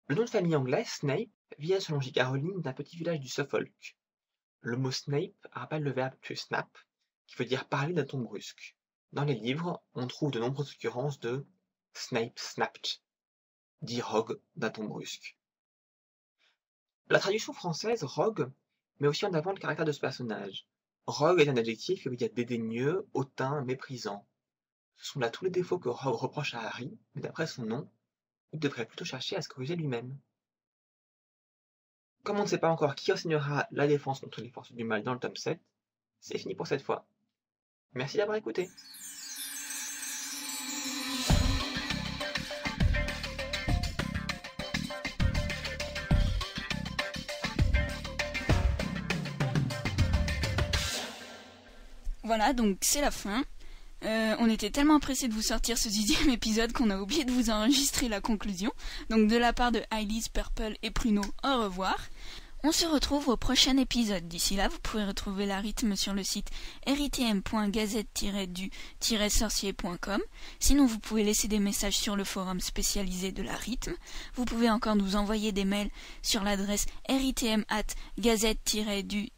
Le nom de famille anglais, Snape, vient selon J.K. Rowling d'un petit village du Suffolk. Le mot Snape rappelle le verbe to snap, qui veut dire parler d'un ton brusque. Dans les livres, on trouve de nombreuses occurrences de Snape snapped, dit Rogue d'un ton brusque. La traduction française, Rogue, met aussi en avant le caractère de ce personnage. Rogue est un adjectif qui veut dire dédaigneux, hautain, méprisant. Ce sont là tous les défauts que Rogue reproche à Harry, mais d'après son nom, il devrait plutôt chercher à se corriger lui-même. Comme on ne sait pas encore qui enseignera la défense contre les forces du mal dans le tome 7, c'est fini pour cette fois. Merci d'avoir écouté. Voilà, donc c'est la fin. On était tellement pressés de vous sortir ce 10e épisode qu'on a oublié de vous enregistrer la conclusion. Donc de la part de Alice, Purple et Pruno, au revoir. On se retrouve au prochain épisode. D'ici là, vous pouvez retrouver la rythme sur le site ritm.gazette-du-sorcier.com. Sinon, vous pouvez laisser des messages sur le forum spécialisé de la rythme. Vous pouvez encore nous envoyer des mails sur l'adresse ritm@gazette-du-sorcier.